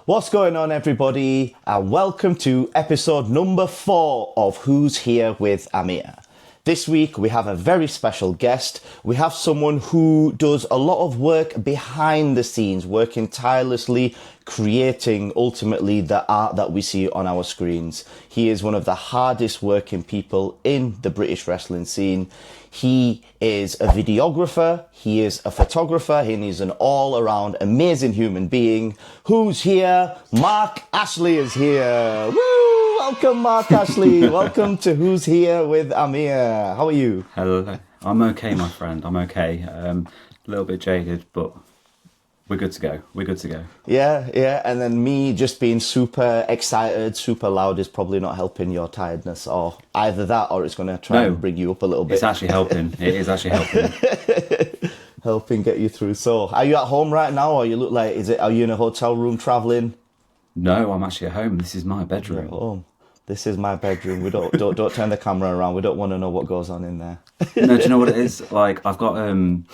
What's going on, everybody? And welcome to episode number 4 of Who's Here with Amir. This week we have a very special guest. We have someone who does a lot of work behind the scenes, working tirelessly, creating ultimately the art that we see on our screens. He is one of the hardest working people in the British wrestling scene. He is a videographer, he is a photographer, and he's an all-around amazing human being. Who's here? Mark Ashley is here. Woo! Welcome, Mark Ashley. Welcome to Who's Here with Amir. How are you? Hello. I'm okay, my friend. I'm okay. A little bit jaded, but we're good to go. We're good to go. Yeah. And then me just being super excited, super loud is probably not helping your tiredness, or either that or it's going to try and bring you up a little bit. It's actually helping. It is actually helping. Helping get you through. So, are you at home right now, or you look like, are you in a hotel room traveling? No, I'm actually at home. This is my bedroom. You're at home. This is my bedroom. We don't turn the camera around. We don't want to know what goes on in there. No, do you know what it is? Like, I've got no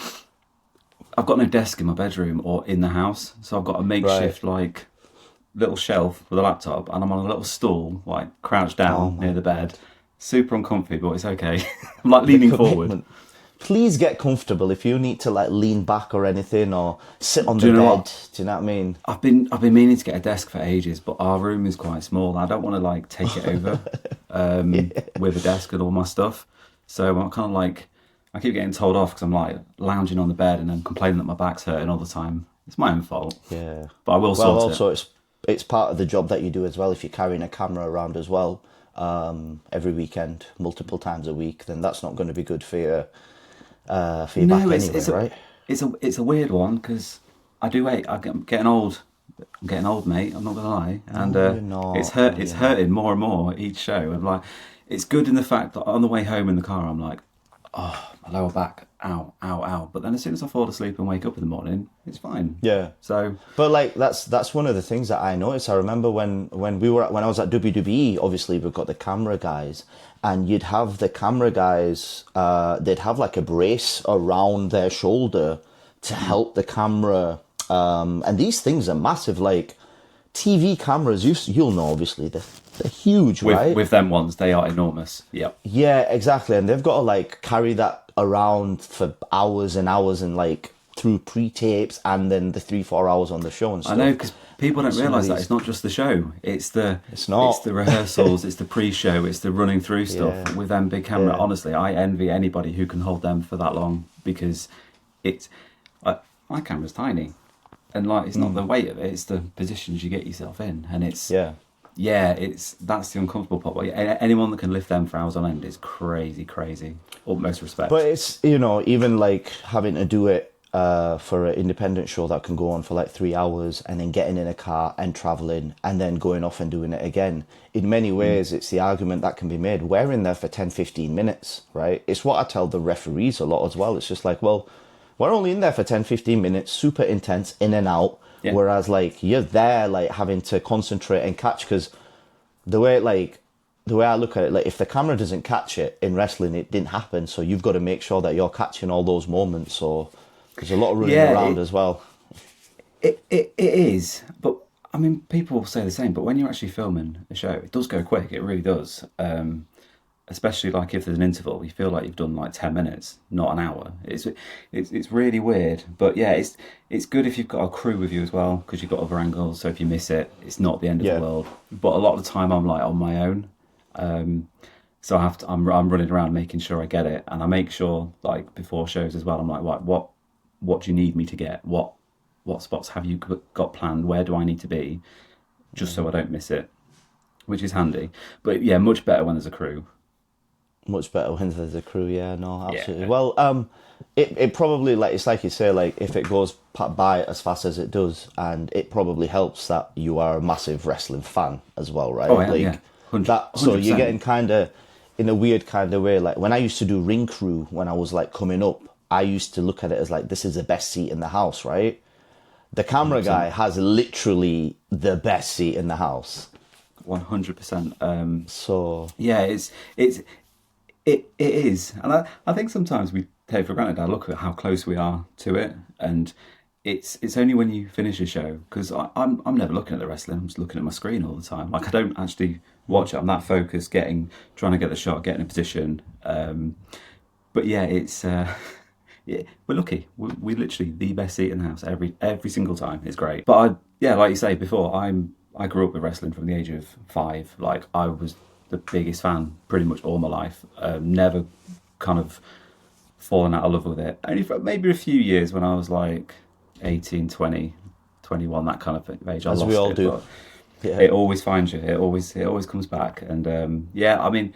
desk in my bedroom or in the house, so I've got a makeshift like little shelf with a laptop, and I'm on a little stool, like crouched down near the bed. Super uncomfy, but it's okay. I'm like leaning forward. Please get comfortable if you need to like lean back or anything, or sit on the bed. Do you know what I mean? I've been meaning to get a desk for ages, but our room is quite small. I don't want to like take it over with a desk and all my stuff. So I'm kind of like, I keep getting told off because I'm like lounging on the bed and then complaining that my back's hurting all the time. It's my own fault. Yeah. But I will sort it. Well, also it's part of the job that you do as well. If you're carrying a camera around as well, every weekend, multiple times a week, then that's not going to be good for your back anyway, right? It's a weird one because I'm getting old. I'm getting old, mate. I'm not gonna lie, and it's hurting more and more each show. And like, it's good in the fact that on the way home in the car, I'm like, oh, my lower back, ow, ow, ow. But then as soon as I fall asleep and wake up in the morning, it's fine. Yeah. So, but like that's one of the things that I noticed. I remember when I was at WWE, obviously we've got the camera guys, and you'd have the camera guys. They'd have like a brace around their shoulder to help the camera. And these things are massive. Like TV cameras, you'll know obviously they're huge, right? With them ones, they are enormous. Yep. Yeah, exactly. And they've got to like carry that around for hours and hours, and like through pre-tapes and then the 3-4 hours on the show and stuff. I know, because people don't realise that it's not just the show. It's the rehearsals, it's the pre-show, it's the running through stuff. Yeah. With them big camera, honestly, I envy anybody who can hold them for that long, because it's my camera's tiny, and like it's not the weight of it, it's the positions you get yourself in, and it's that's the uncomfortable part. But anyone that can lift them for hours on end is crazy. Utmost respect. But it's, even like having to do it for an independent show that can go on for like 3 hours, and then getting in a car and traveling and then going off and doing it again. In many ways, it's the argument that can be made. We're in there for 10-15 minutes, right? It's what I tell the referees a lot as well. It's just like, well, we're only in there for 10-15 minutes, super intense, in and out. Yeah. Whereas like you're there like having to concentrate and catch, because the way I look at it, like if the camera doesn't catch it in wrestling, it didn't happen. So you've got to make sure that you're catching all those moments. So there's a lot of running around as well. It is, but I mean, people say the same. But when you're actually filming a show, it does go quick. It really does. Especially like if there's an interval, you feel like you've done like 10 minutes, not an hour. It's really weird. But yeah, it's good if you've got a crew with you as well, because you've got other angles. So if you miss it, it's not the end of the world. But a lot of the time I'm like on my own. So I'm running around making sure I get it, and I make sure like before shows as well. I'm like, right, what do you need me to get? What spots have you got planned? Where do I need to be? Just so I don't miss it, which is handy. But yeah, much better when there's a crew. Much better when there's a crew, absolutely. Yeah. Well, it probably, like, it's like you say, like, if it goes by as fast as it does, and it probably helps that you are a massive wrestling fan as well, right? Oh, yeah, 100%. So you're getting kind of, in a weird kind of way, like, when I used to do ring crew, when I was, like, coming up, I used to look at it as, like, this is the best seat in the house, right? The camera 100%. Guy has literally the best seat in the house. 100%. So... Yeah, It is, and I think sometimes we take for granted. I look at how close we are to it, and it's only when you finish a show, because I'm never looking at the wrestling. I'm just looking at my screen all the time. Like I don't actually watch it. I'm that focused, trying to get the shot, getting a position. But yeah, it's yeah, we're lucky. We're literally the best seat in the house every single time. It's great. But yeah, like you say before, I grew up with wrestling from the age of 5. Like I was the biggest fan pretty much all my life. Never kind of fallen out of love with it. Only for maybe a few years when I was like 18, 20, 21, that kind of age. As we all do. But Yeah. it always finds you. It always comes back. And yeah, I mean,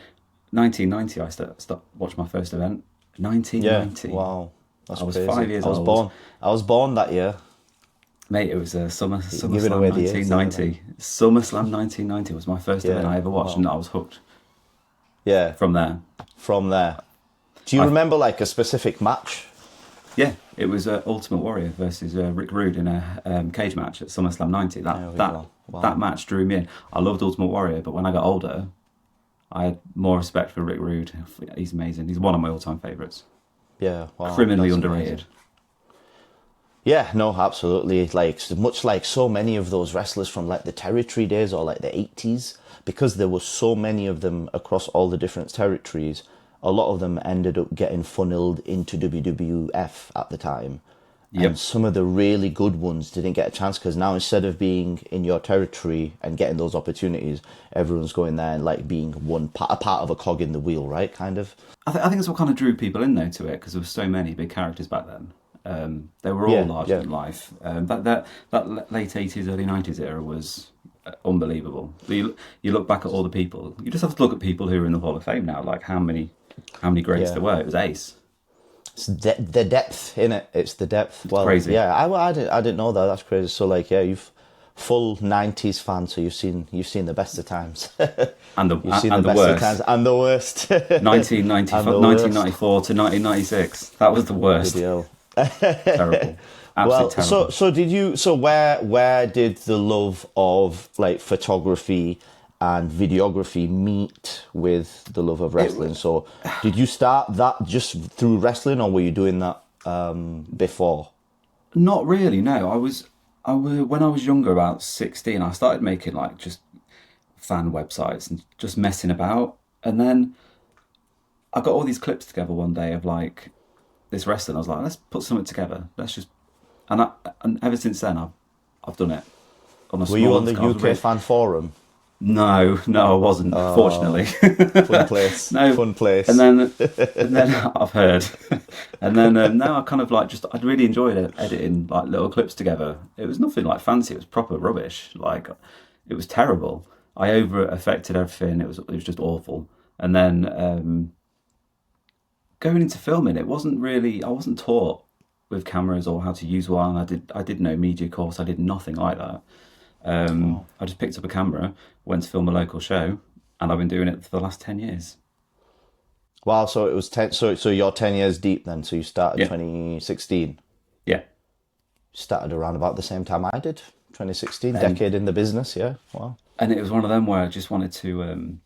1990, I start watched my first event. 1990. Yeah. Wow. That's I was crazy. 5 years old. I was born that year. Mate, it was SummerSlam Giving away the age, 1990. SummerSlam 1990 was my first event Yeah, I ever watched, wow. and I was hooked Yeah. from there. From there. Do you remember like a specific match? Yeah, it was Ultimate Warrior versus Rick Rude in a cage match at SummerSlam 90. There we go. Wow. That match drew me in. I loved Ultimate Warrior, but when I got older, I had more respect for Rick Rude. He's amazing. He's one of my all-time favourites. Yeah. Wow. Criminally That's underrated. amazing. Yeah, no, absolutely. Like much like so many of those wrestlers from like the territory days or like the 80s, because there were so many of them across all the different territories, a lot of them ended up getting funneled into WWF at the time. Yep. And some of the really good ones didn't get a chance because now instead of being in your territory and getting those opportunities, everyone's going there and like being a part of a cog in the wheel, right? Kind of. I think that's what kind of drew people in though to it, because there were so many big characters back then. They were all larger than life. That late 80s, early 90s era was unbelievable. You look back at all the people. You just have to look at people who are in the Hall of Fame now. Like how many greats there were. It was ace. It's the depth in it. It's the depth. Well, crazy. Yeah, I didn't know that. That's crazy. So like, yeah, you've full 90s fan. So you've seen the best of times. And the You've seen and the the best of worst. times and the worst. 1994 to 1996. That was the worst. Video. Terrible. Well, Absolutely terrible. so where did the love of like photography and videography meet with the love of wrestling? So did you start that just through wrestling, or were you doing that before? Not really. No, when I was younger, about 16, I started making like just fan websites and just messing about, and then I got all these clips together one day of like this wrestling. I was like, let's put something together. Let's just, and ever since then, I've done it. Were you on the UK fan forum? No, I wasn't. Fortunately, Fun place. No. Fun place. And then I've heard, and then now I kind of like I'd really enjoyed editing like little clips together. It was nothing like fancy. It was proper rubbish. Like it was terrible. I over affected everything. It was just awful. And then going into filming, I wasn't taught with cameras or how to use one. I did no media course. I did nothing like that. I just picked up a camera, went to film a local show, and I've been doing it for the last 10 years. Wow, so it was 10. So you're 10 years deep then. So you started Yeah. 2016. Yeah. Started around about the same time I did. 2016, decade in the business. Yeah. Wow. And it was one of them where I just wanted to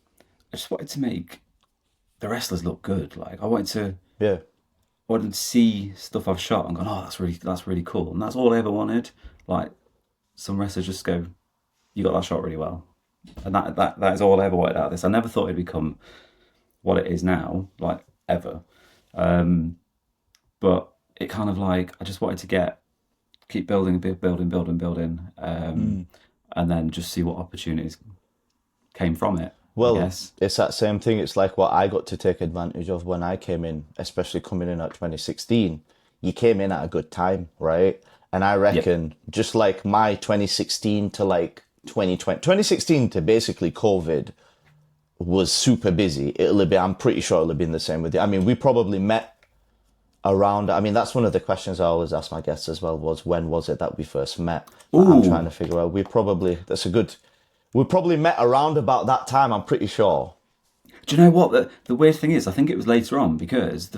make the wrestlers look good. Like I wanted to see stuff I've shot and gone, oh, that's really cool. And that's all I ever wanted. Like some wrestlers just go, you got that shot really well. And that is all I ever wanted out of this. I never thought it'd become what it is now, like ever. But it kind of like, I just wanted to keep building, and then just see what opportunities came from it. Well, I guess. it's that same thing. It's like what I got to take advantage of when I came in, especially coming in at 2016. You came in at a good time, right? And I reckon just like my 2016 to like 2020, 2016 to basically COVID was super busy. I'm pretty sure it'll have been the same with you. I mean, we probably met around, I mean, that's one of the questions I always ask my guests as well, was when was it that we first met? I'm trying to figure out. We probably met around about that time, I'm pretty sure. Do you know what? The weird thing is, I think it was later on, because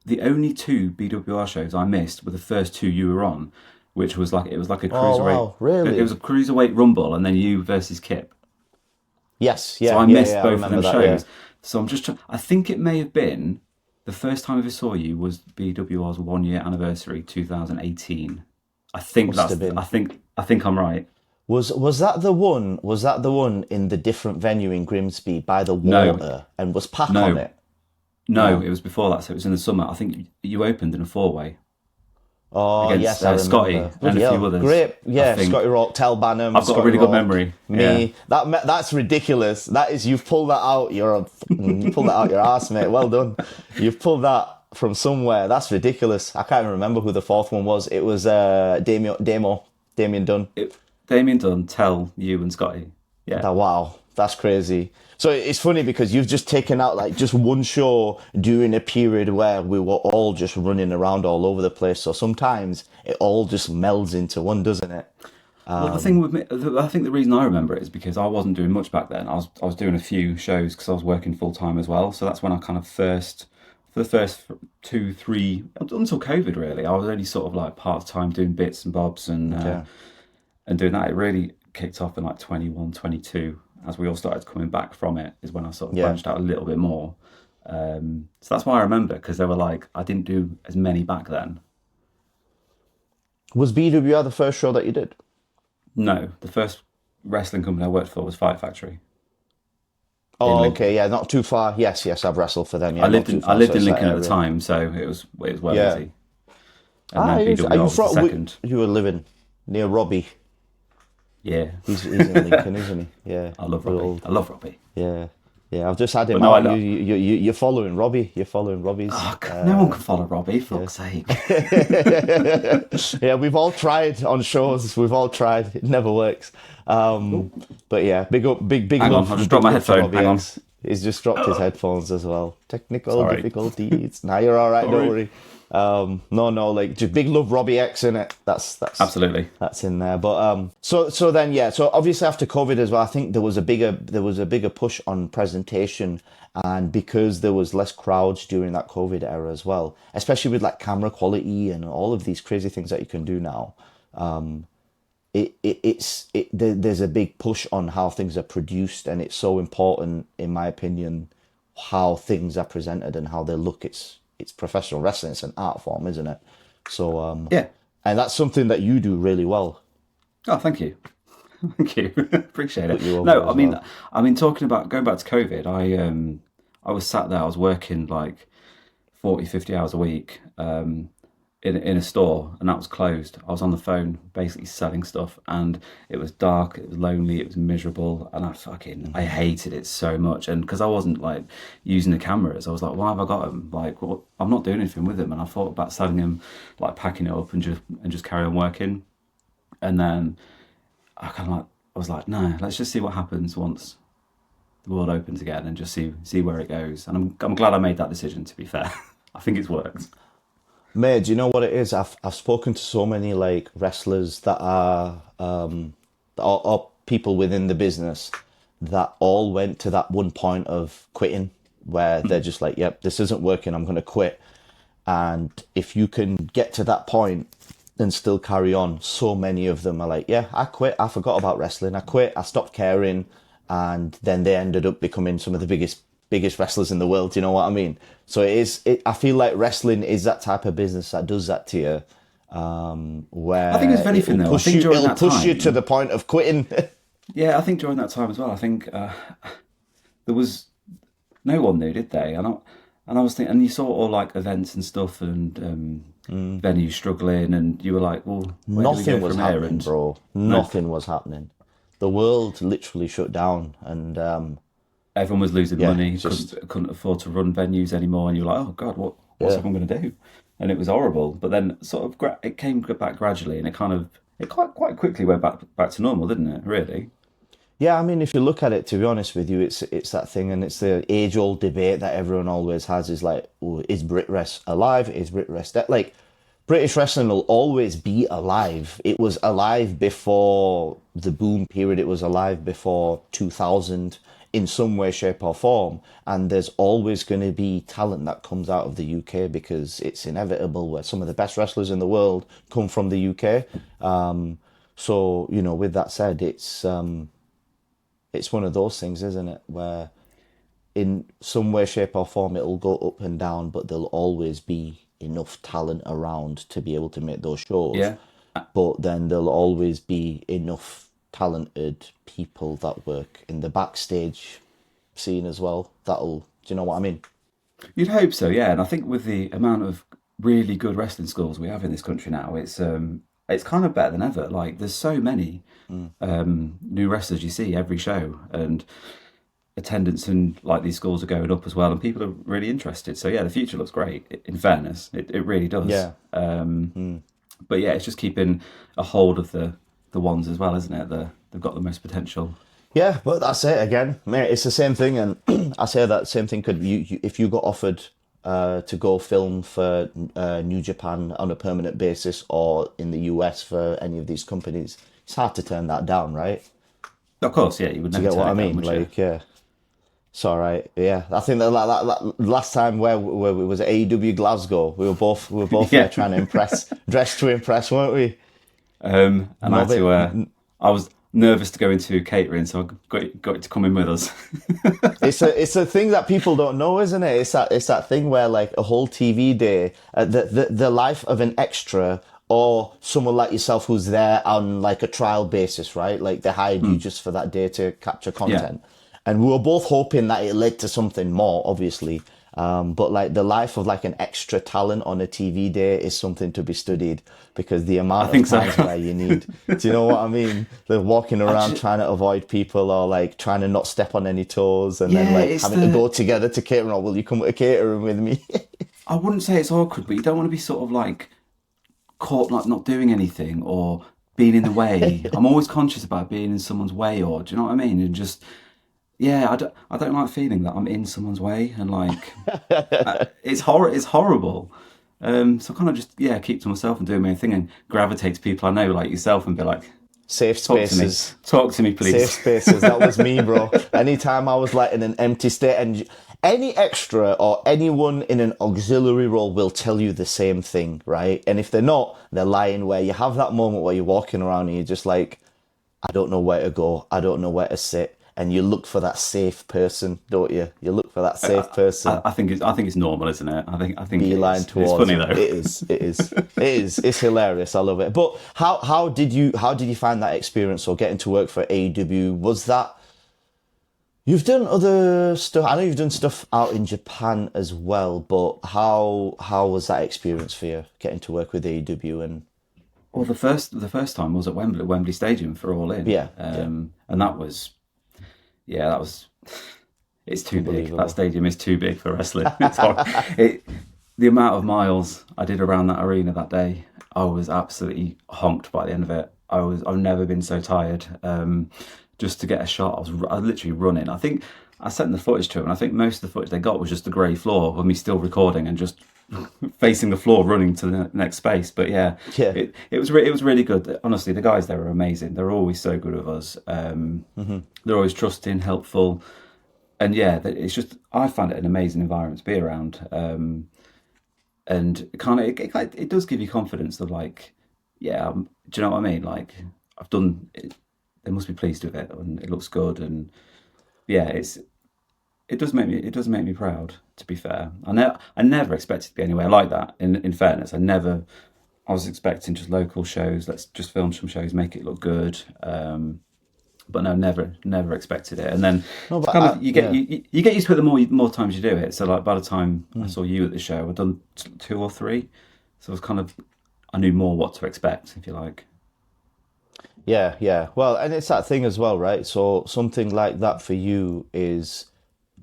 the only 2 BWR shows I missed were the first 2 you were on, which was like, it was like a cruiserweight. Oh, wow, really? It was a cruiserweight rumble, and then you versus Kip. Yes, yeah. So I missed both I of them that, shows. yeah. So I'm just trying, I think it may have been the first time I ever saw you was BWR's 1 year anniversary, 2018. I think Must have that's. been. I think I'm right. Was that the one? Was that the one in the different venue in Grimsby by the No, water? And was Pack on no, it? no. No. It was before that, so it was in the summer. I think you opened in a four-way Oh against yes, I Scotty remember. and Bloody a few hell, others. great. I Yeah, think Scotty Rock, Tel Bannum, I've got a Scotty really good Rock, memory. Yeah. me. That's ridiculous. That is you've pulled that out. You pulled that out your ass, mate. Well done. You've pulled that from somewhere. That's ridiculous. I can't even remember who the fourth one was. It was Damien Dunn. Damien Dunn, Tell, you and Scotty. Yeah. That wow, that's crazy. So it's funny because you've just taken out like just one show during a period where we were all just running around all over the place. So sometimes it all just melds into one, doesn't it? Well, the thing with me, I think the reason I remember it is because I wasn't doing much back then. I was doing a few shows because I was working full time as well. So that's when I kind of first, for the first two, three, until COVID really, I was only sort of like part time doing bits and bobs Okay. and doing that. It really kicked off in like 21, 22 as we all started coming back from it is when I sort of Yeah. branched out a little bit more. So that's why I remember because they were like, I didn't do as many back then. Was BWR the first show that you did? No, the first wrestling company I worked for was Fight Factory in Oh, Lincoln. okay. Yeah, not too far. Yes, yes, I've wrestled for them. Yeah, not too I far. So lived in it's that Lincoln at the area. time, so it was well Yeah. easy. And Ah, then are BWR you was the from? second. You were living near Robbie. Yeah, He's in Lincoln, isn't he? Yeah. I love Good Robbie. old. I love Robbie. Yeah. Yeah, I've just had But him no, I out. know. You're following Robbie. You're following Robbie's. Oh, God, no one can follow Robbie. Fuck's sake. Yeah, we've all tried on shows. We've all tried. It never works. Um, but yeah, big Hang on, I'll just big drop my love for headphone. Robbie Hang on. X. He's just dropped his headphones as well. Technical Sorry. difficulties. Now you're all right. Don't Sorry. worry. No, like just big love Robbie X in it. Absolutely. That's in there. But so then yeah, so obviously after COVID as well, I think there was a bigger push on presentation, and because there was less crowds during that COVID era as well, especially with like camera quality and all of these crazy things that you can do now. There's a big push on how things are produced, and it's so important, in my opinion, how things are presented and how they look. It's professional wrestling. It's an art form, isn't it? So Yeah. and that's something that you do really well. Oh, thank you. Thank you. Appreciate Put it. you over No, as well. I mean, talking about going back to COVID, I was sat there. I was working like 40, 50 hours a week in a store, and that was closed. I was on the phone basically selling stuff, and it was dark, it was lonely, it was miserable, and I hated it so much. And because I wasn't like using the cameras, I was like, why have I got them? Like, well, I'm not doing anything with them. And I thought about selling them, like packing it up and just carry on working. And then I was like, no, let's just see what happens once the world opens again, and just see where it goes. And I'm glad I made that decision. To be fair, I think it's worked. Mate, do you know what it is? I've spoken to so many like wrestlers that are people within the business that all went to that one point of quitting where they're just like, yep, this isn't working, I'm going to quit. And if you can get to that point and still carry on, so many of them are like, yeah, I quit, I forgot about wrestling, I quit, I stopped caring, and then they ended up becoming some of the biggest wrestlers in the world. You know what I mean? So I feel like wrestling is that type of business that does that to you, where I think it's anything though. I think during it'll that push you time, to the point of quitting. yeah, I think during that time as well. I think there was no one knew, did they? And I was thinking, and you saw all like events and stuff and venues struggling, and you were like, well, where do we Nothing go was from here? happening, And bro. no, Nothing was happening. The world literally shut down, and everyone was losing yeah, money, just couldn't afford to run venues anymore, and you're like, oh God, what's yeah. everyone going to do? And it was horrible. But then sort of it came back gradually, and it quite quickly went back to normal, didn't it? Really? Yeah, I mean, if you look at it, to be honest with you, it's that thing, and it's the age-old debate that everyone always has: is like, oh, is Brit Rest alive? Is Brit Rest dead? Like, British wrestling will always be alive. It was alive before the boom period. It was alive before 2000 in some way, shape, or form. And there's always going to be talent that comes out of the UK because it's inevitable. Where some of the best wrestlers in the world come from the UK. So with that said, it's one of those things, isn't it? Where in some way, shape, or form, it'll go up and down, but there'll always be enough talent around to be able to make those shows. Yeah. but then there'll always be enough talented people that work in the backstage scene as well. Do you know what I mean? You'd hope so, yeah. And I think with the amount of really good wrestling schools we have in this country now, it's kind of better than ever. Like there's so many new wrestlers you see every show, and attendance in like these schools are going up as well, and people are really interested. So yeah, the future looks great. In fairness, it really does. Yeah. But yeah, it's just keeping a hold of the ones as well, isn't it? They've got the most potential. Yeah, but that's it again, mate. It's the same thing, and I say that same thing could if you got offered to go film for New Japan on a permanent basis or in the US for any of these companies. It's hard to turn that down, right? Of course, yeah, you would Do you never get what I turn it down, mean? would you? Like, yeah, it's all right. Yeah, I think that last time where it was at AEW Glasgow, we were both Yeah. there trying to impress, dressed to impress, weren't we? And I had Love it. to. I was nervous to go into catering, so I got it to come in with us. It's a thing that people don't know, isn't it? It's that thing where like a whole TV day, the life of an extra or someone like yourself who's there on like a trial basis, right? Like they hired you just for that day to capture content, and we were both hoping that it led to something more, obviously. But like the life of like an extra talent on a TV day is something to be studied because the I amount of think so. times where you need, do you know what I mean? They're walking around Actually, trying to avoid people or like trying to not step on any toes and then yeah, like it's having to the. go together to catering. Or will you come to catering with me? I wouldn't say it's awkward, but you don't want to be sort of like caught like not doing anything or being in the way. I'm always conscious about being in someone's way, or do you know what I mean? And just yeah, I don't like feeling that I'm in someone's way, and like it's horrible. So I kind of just keep to myself and do my own thing and gravitate to people I know like yourself and be like, Safe spaces. talk to me, Safe please. spaces. That was me, bro. Anytime I was like in an empty state, and any extra or anyone in an auxiliary role will tell you the same thing, right? And if they're not, they're lying. Where you have that moment where you're walking around and you're just like, I don't know where to go. I don't know where to sit. And you look for that safe person, don't you? You look for that safe person. I think it's normal, isn't it? I think it Beeline is. It's towards funny them. though. It is. It is. It is. It's hilarious. I love it. But how did you find that experience or getting to work for AEW? Was that you've done other stuff? I know you've done stuff out in Japan as well. But how was that experience for you getting to work with AEW and Well, the first time was at Wembley Stadium for All In. yeah, yeah, And that was it's too big. That unbelievable. stadium is too big for wrestling. The amount of miles I did around that arena that day, I was absolutely honked by the end of it. I've never been so tired. Just to get a shot, I was literally running. I think I sent the footage to them, and I think most of the footage they got was just the grey floor of me still recording and just facing the floor, running to the next space. But yeah, Yeah. it was really good. Honestly, the guys there are amazing. They're always so good with us. They're always trusting, helpful, and yeah, it's just I find it an amazing environment to be around. And kind of it does give you confidence of like, yeah, do you know what I mean? Like I've done it, they must be pleased with it, and it looks good, and yeah, it does make me proud. To be fair, I never expected to be anywhere like that. In fairness, I was expecting just local shows. Let's just film some shows, make it look good. But no, never expected it. And then No, it's but kind of yeah. you get used to it the more times you do it. So like by the time I saw you at the show, I'd done two or three, so I knew more what to expect, if you like. Yeah, yeah. Well, and it's that thing as well, right? So something like that for you is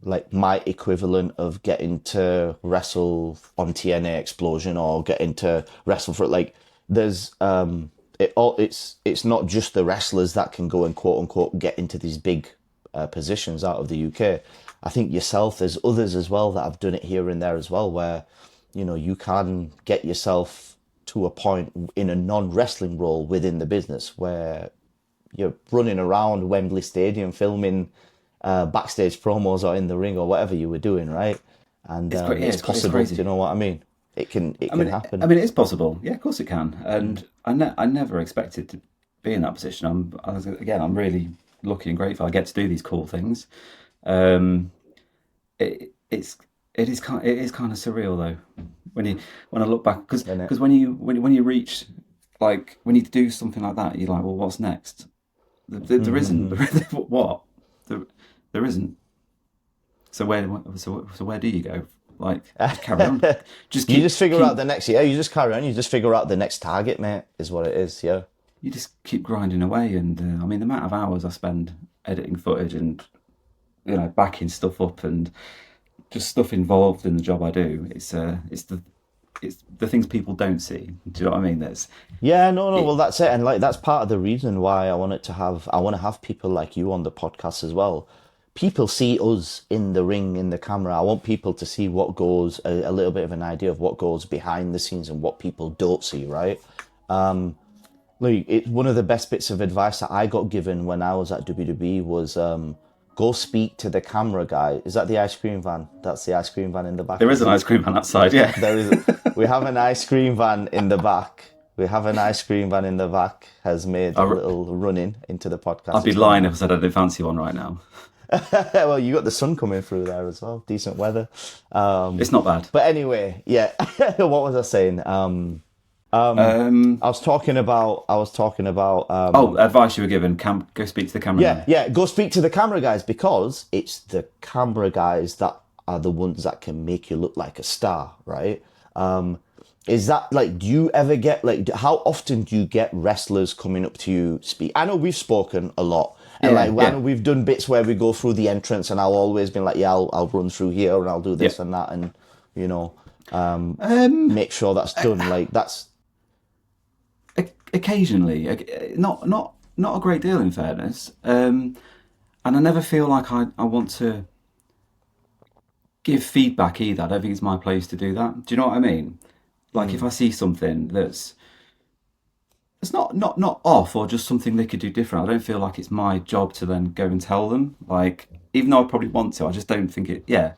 like my equivalent of getting to wrestle on TNA Explosion or getting to wrestle for like there's it's not just the wrestlers that can go and quote unquote get into these big positions out of the UK. I think yourself, there's others as well that have done it here and there as well, where you can get yourself to a point in a non-wrestling role within the business where you're running around Wembley Stadium filming backstage promos or in the ring or whatever you were doing, right? And It's great. Yeah, it's it's possible. Do crazy. you know what I mean? It I can mean, happen. it is possible. Yeah, of course it can. And I never expected to be in that position. I'm really lucky and grateful. I get to do these cool things. Um, it's it is kind of surreal though when I look back, because Isn't it? when you reach like when you do something like that, you're like, well, what's next? There isn't. What? There isn't. So where do you go? Like, just carry on. Just You keep, just figure keep out the next. Yeah, you just carry on. You just figure out the next target, mate. Is what it is. Yeah. you just keep grinding away. And I mean, the amount of hours I spend editing footage and backing stuff up and just stuff involved in the job I do. It's the things people don't see. Do you know what I mean? There's Yeah, no, no. it, Well, that's it, and like that's part of the reason why I want to have people like you on the podcast as well. People see us in the ring, in the camera. I want people to see what goes, a little bit of an idea of what goes behind the scenes and what people don't see, right? Like, one of the best bits of advice that I got given when I was at WWE was go speak to the camera guy. Is that the ice cream van? That's the ice cream van in the back. there is an ice cream van outside. Yeah, There is. We have an ice cream van in the back. We have an ice cream van in the back. Has made a little run in into the podcast. I'd be lying if I said I didn't fancy one right now. Well, you got the sun coming through there as well. Decent weather. It's not bad. But anyway, yeah. What was I saying? I was talking about. Advice you were given: go speak to the camera. Yeah, yeah. Go speak to the camera guys because it's the camera guys that are the ones that can make you look like a star, right? Is that like? Do you ever get like? How often do you get wrestlers coming up to you speak? I know we've spoken a lot, and I know we've done bits where we go through the entrance, and I'll always be like, yeah, I'll run through here, and I'll do this and that, and make sure that's done. Like that's. Occasionally, not a great deal, in fairness. And I never feel like I want to give feedback either. I don't think it's my place to do that. Do you know what I mean? Like if I see something that's not off or just something they could do different, I don't feel like it's my job to then go and tell them. Like even though I probably want to, I just don't think it. Yeah.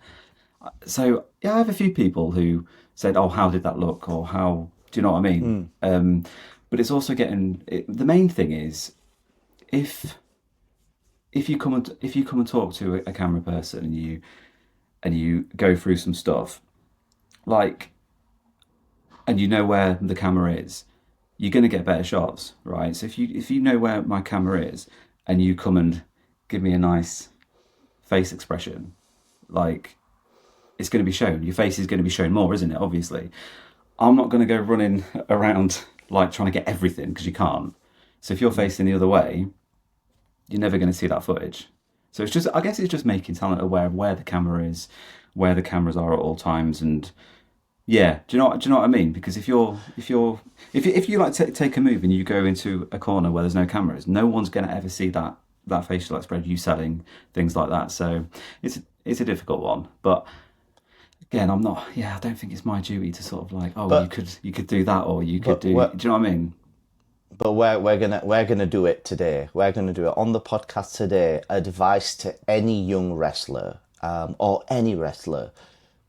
So yeah, I have a few people who said, "Oh, how did that look?" or "How." Do you know what I mean? But it's also the main thing is if you come and talk to a camera person and you go through some stuff, like, and you know where the camera is, you're going to get better shots, right? So if you know where my camera is and you come and give me a nice face expression, like, it's going to be shown. Your face is going to be shown more, isn't it? Obviously, I'm not going to go running around like trying to get everything because you can't. So if you're facing the other way, you're never going to see that footage. So I guess it's just making talent aware of where the camera is, where the cameras are at all times, and yeah, do you know what I mean? Because if you like take a move and you go into a corner where there's no cameras, no one's going to ever see that facial expression, you selling things like that. So it's a difficult one, but. Again, I'm not. Yeah, I don't think it's my duty to sort of like, you could do that, or you could do. Do you know what I mean? But we're gonna do it today. We're gonna do it on the podcast today. Advice to any young wrestler, or any wrestler,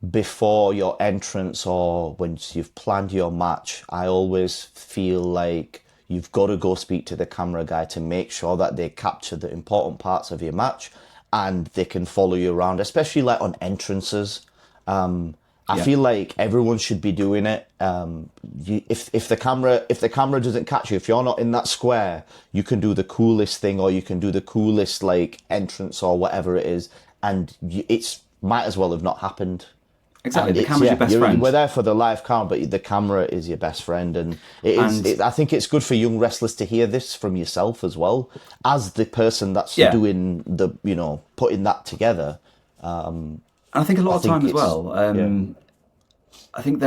before your entrance or once you've planned your match. I always feel like you've got to go speak to the camera guy to make sure that they capture the important parts of your match and they can follow you around, especially like on entrances. I feel like everyone should be doing it. If the camera doesn't catch you, if you're not in that square, you can do the coolest thing, or you can do the coolest like entrance or whatever it is, and it's might as well have not happened. Exactly, the camera's your best friend. We're there for the live count, but the camera is your best friend, and I think it's good for young wrestlers to hear this from yourself as well, as the person that's doing the putting that together. And I think a lot of time as well. I think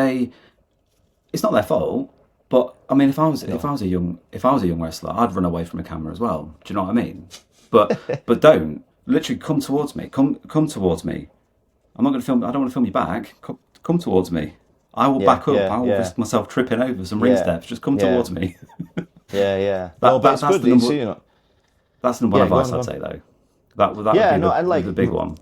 it's not their fault, but I mean, if I was a young wrestler, I'd run away from a camera as well. Do you know what I mean? But don't literally come towards me. Come towards me. I'm not going to film. I don't want to film you back. Come towards me. I will back up. I will risk myself tripping over some ring steps. Just come towards me. That's good. That's the number one advice I'd say though. That would be the big one.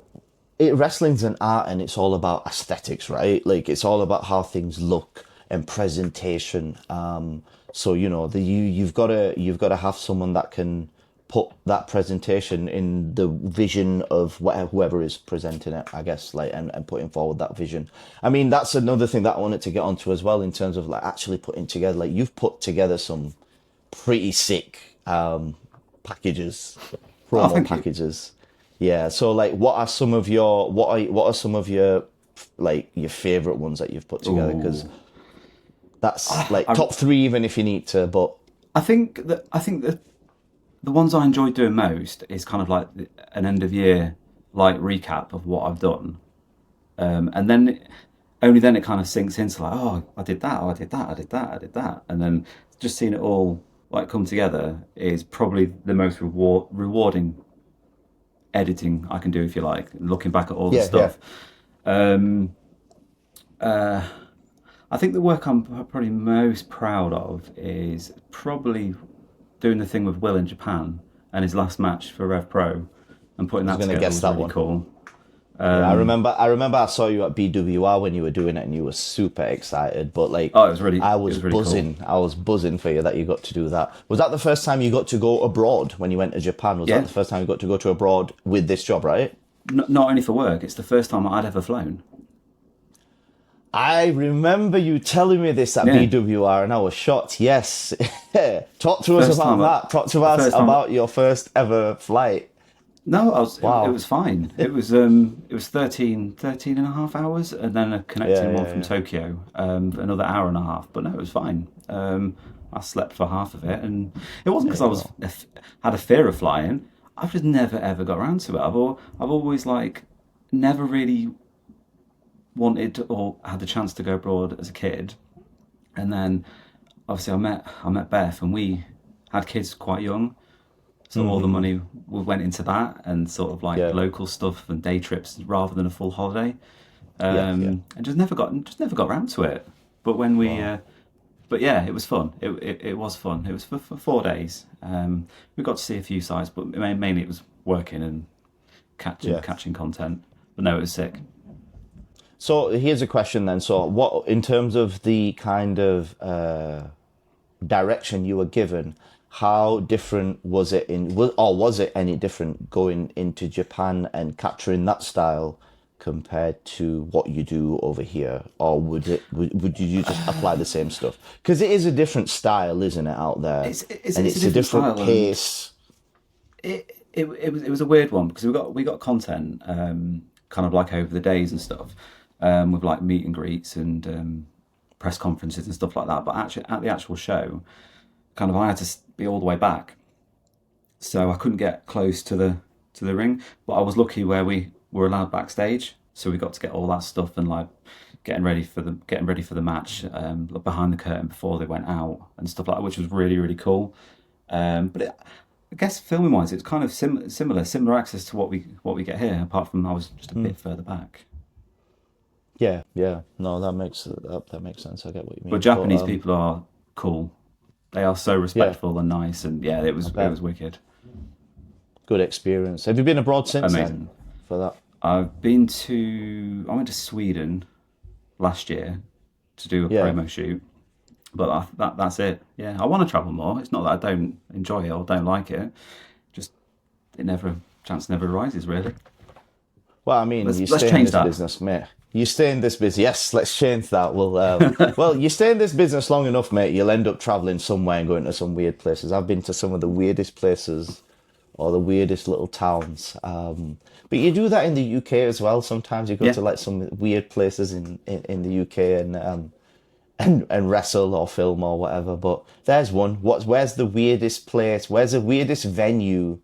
Wrestling's an art, and it's all about aesthetics, right? Like it's all about how things look and presentation. So you've got to have someone that can put that presentation in the vision of whoever is presenting it, I guess, like, and putting forward that vision. I mean, that's another thing that I wanted to get onto as well, in terms of like actually putting together, like, you've put together some pretty sick packages, Oh, promo thank you. packages. Yeah. So like, what are some of your like your favorite ones that you've put together? Because Ooh. that's like I, top three, even if you need to. But I think that the ones I enjoy doing most is kind of like an end of year like recap of what I've done, and then only then it kind of sinks into like, oh, I did that, oh, I did that, I did that, I did that, and then just seeing it all like come together is probably the most rewarding editing I can do, if you like, looking back at all the yeah, yeah. stuff. Um, I think the work I'm probably most proud of is probably doing the thing with Will in Japan and his last match for Rev Pro, and putting I was that gonna together guess was that really one. cool. Yeah, I remember I saw you at BWR when you were doing it, and you were super excited. But like, Oh, it was really cool. I was buzzing for you that you got to do that. Was that the first time you got to go abroad when you went to Japan? Was that Yeah, the first time you got to go to abroad with this job, right? not only for work, it's the first time I'd ever flown. I remember you telling me this at Yeah, BWR, and I was shocked. Yes. Talk to us first about time. that. Talk to The us first time. about your first ever flight. No, it Wow. was fine. It was 13 and a half hours, and then a Yeah, connecting one yeah, from yeah. Tokyo, for another hour and a half. But no, it was fine. I slept for half of it, and it wasn't There because I you was go. had a fear of flying. I've just never ever got around to it. I've always like never really wanted or had the chance to go abroad as a kid, and then obviously I met Beth, and we had kids quite young, so all the Mm-hmm. money went into that and sort of like Yeah, local stuff and day trips rather than a full holiday, yeah, yeah. and just never got around to it. But when we Wow. but yeah, it was fun. It was fun. It was for 4 days. We got to see a few sites, but mainly it was working and catching Yeah. catching content. But no, it was sick. So here's a question then. So what, in terms of the kind of direction you were given, how different was it or was it any different going into Japan and capturing that style compared to what you do over here? Or would you just apply the same stuff? Because it is a different style, isn't it, out there? And It's a it's a different different style, and pace. it was a weird one because we got content, kind of like over the days and stuff, with like meet and greets and press conferences and stuff like that. But actually, at the actual show, kind of I had to be all the way back, so I couldn't get close to the ring. But I was lucky where we were allowed backstage, so we got to get all that stuff and like getting ready for the match, behind the curtain before they went out and stuff like that, which was really really cool. I guess filming wise, it's kind of similar access to what we get here. Apart from I was just a bit further back. Yeah, yeah. No, that makes sense. I get what you But mean. But Japanese people are cool. They are so yeah, respectful and nice, and yeah, it I was it bet. was wicked. Good experience. Have you been abroad since then Amazing. for that? I went to Sweden last year to do a Yeah. promo shoot, but that's it. Yeah, I want to travel more. It's not that I don't enjoy it or don't like it. Just it never chance never arises really. Well, I mean, you Let's stay in change this that. business, mate. You stay in this business. Yes, let's change that. Well, you stay in this business long enough, mate. You'll end up traveling somewhere and going to some weird places. I've been to some of the weirdest places or the weirdest little towns. But you do that in the UK as well. Sometimes you go Yeah, to like some weird places in the UK and wrestle or film or whatever. But there's one. Where's the weirdest place? Where's the weirdest venue?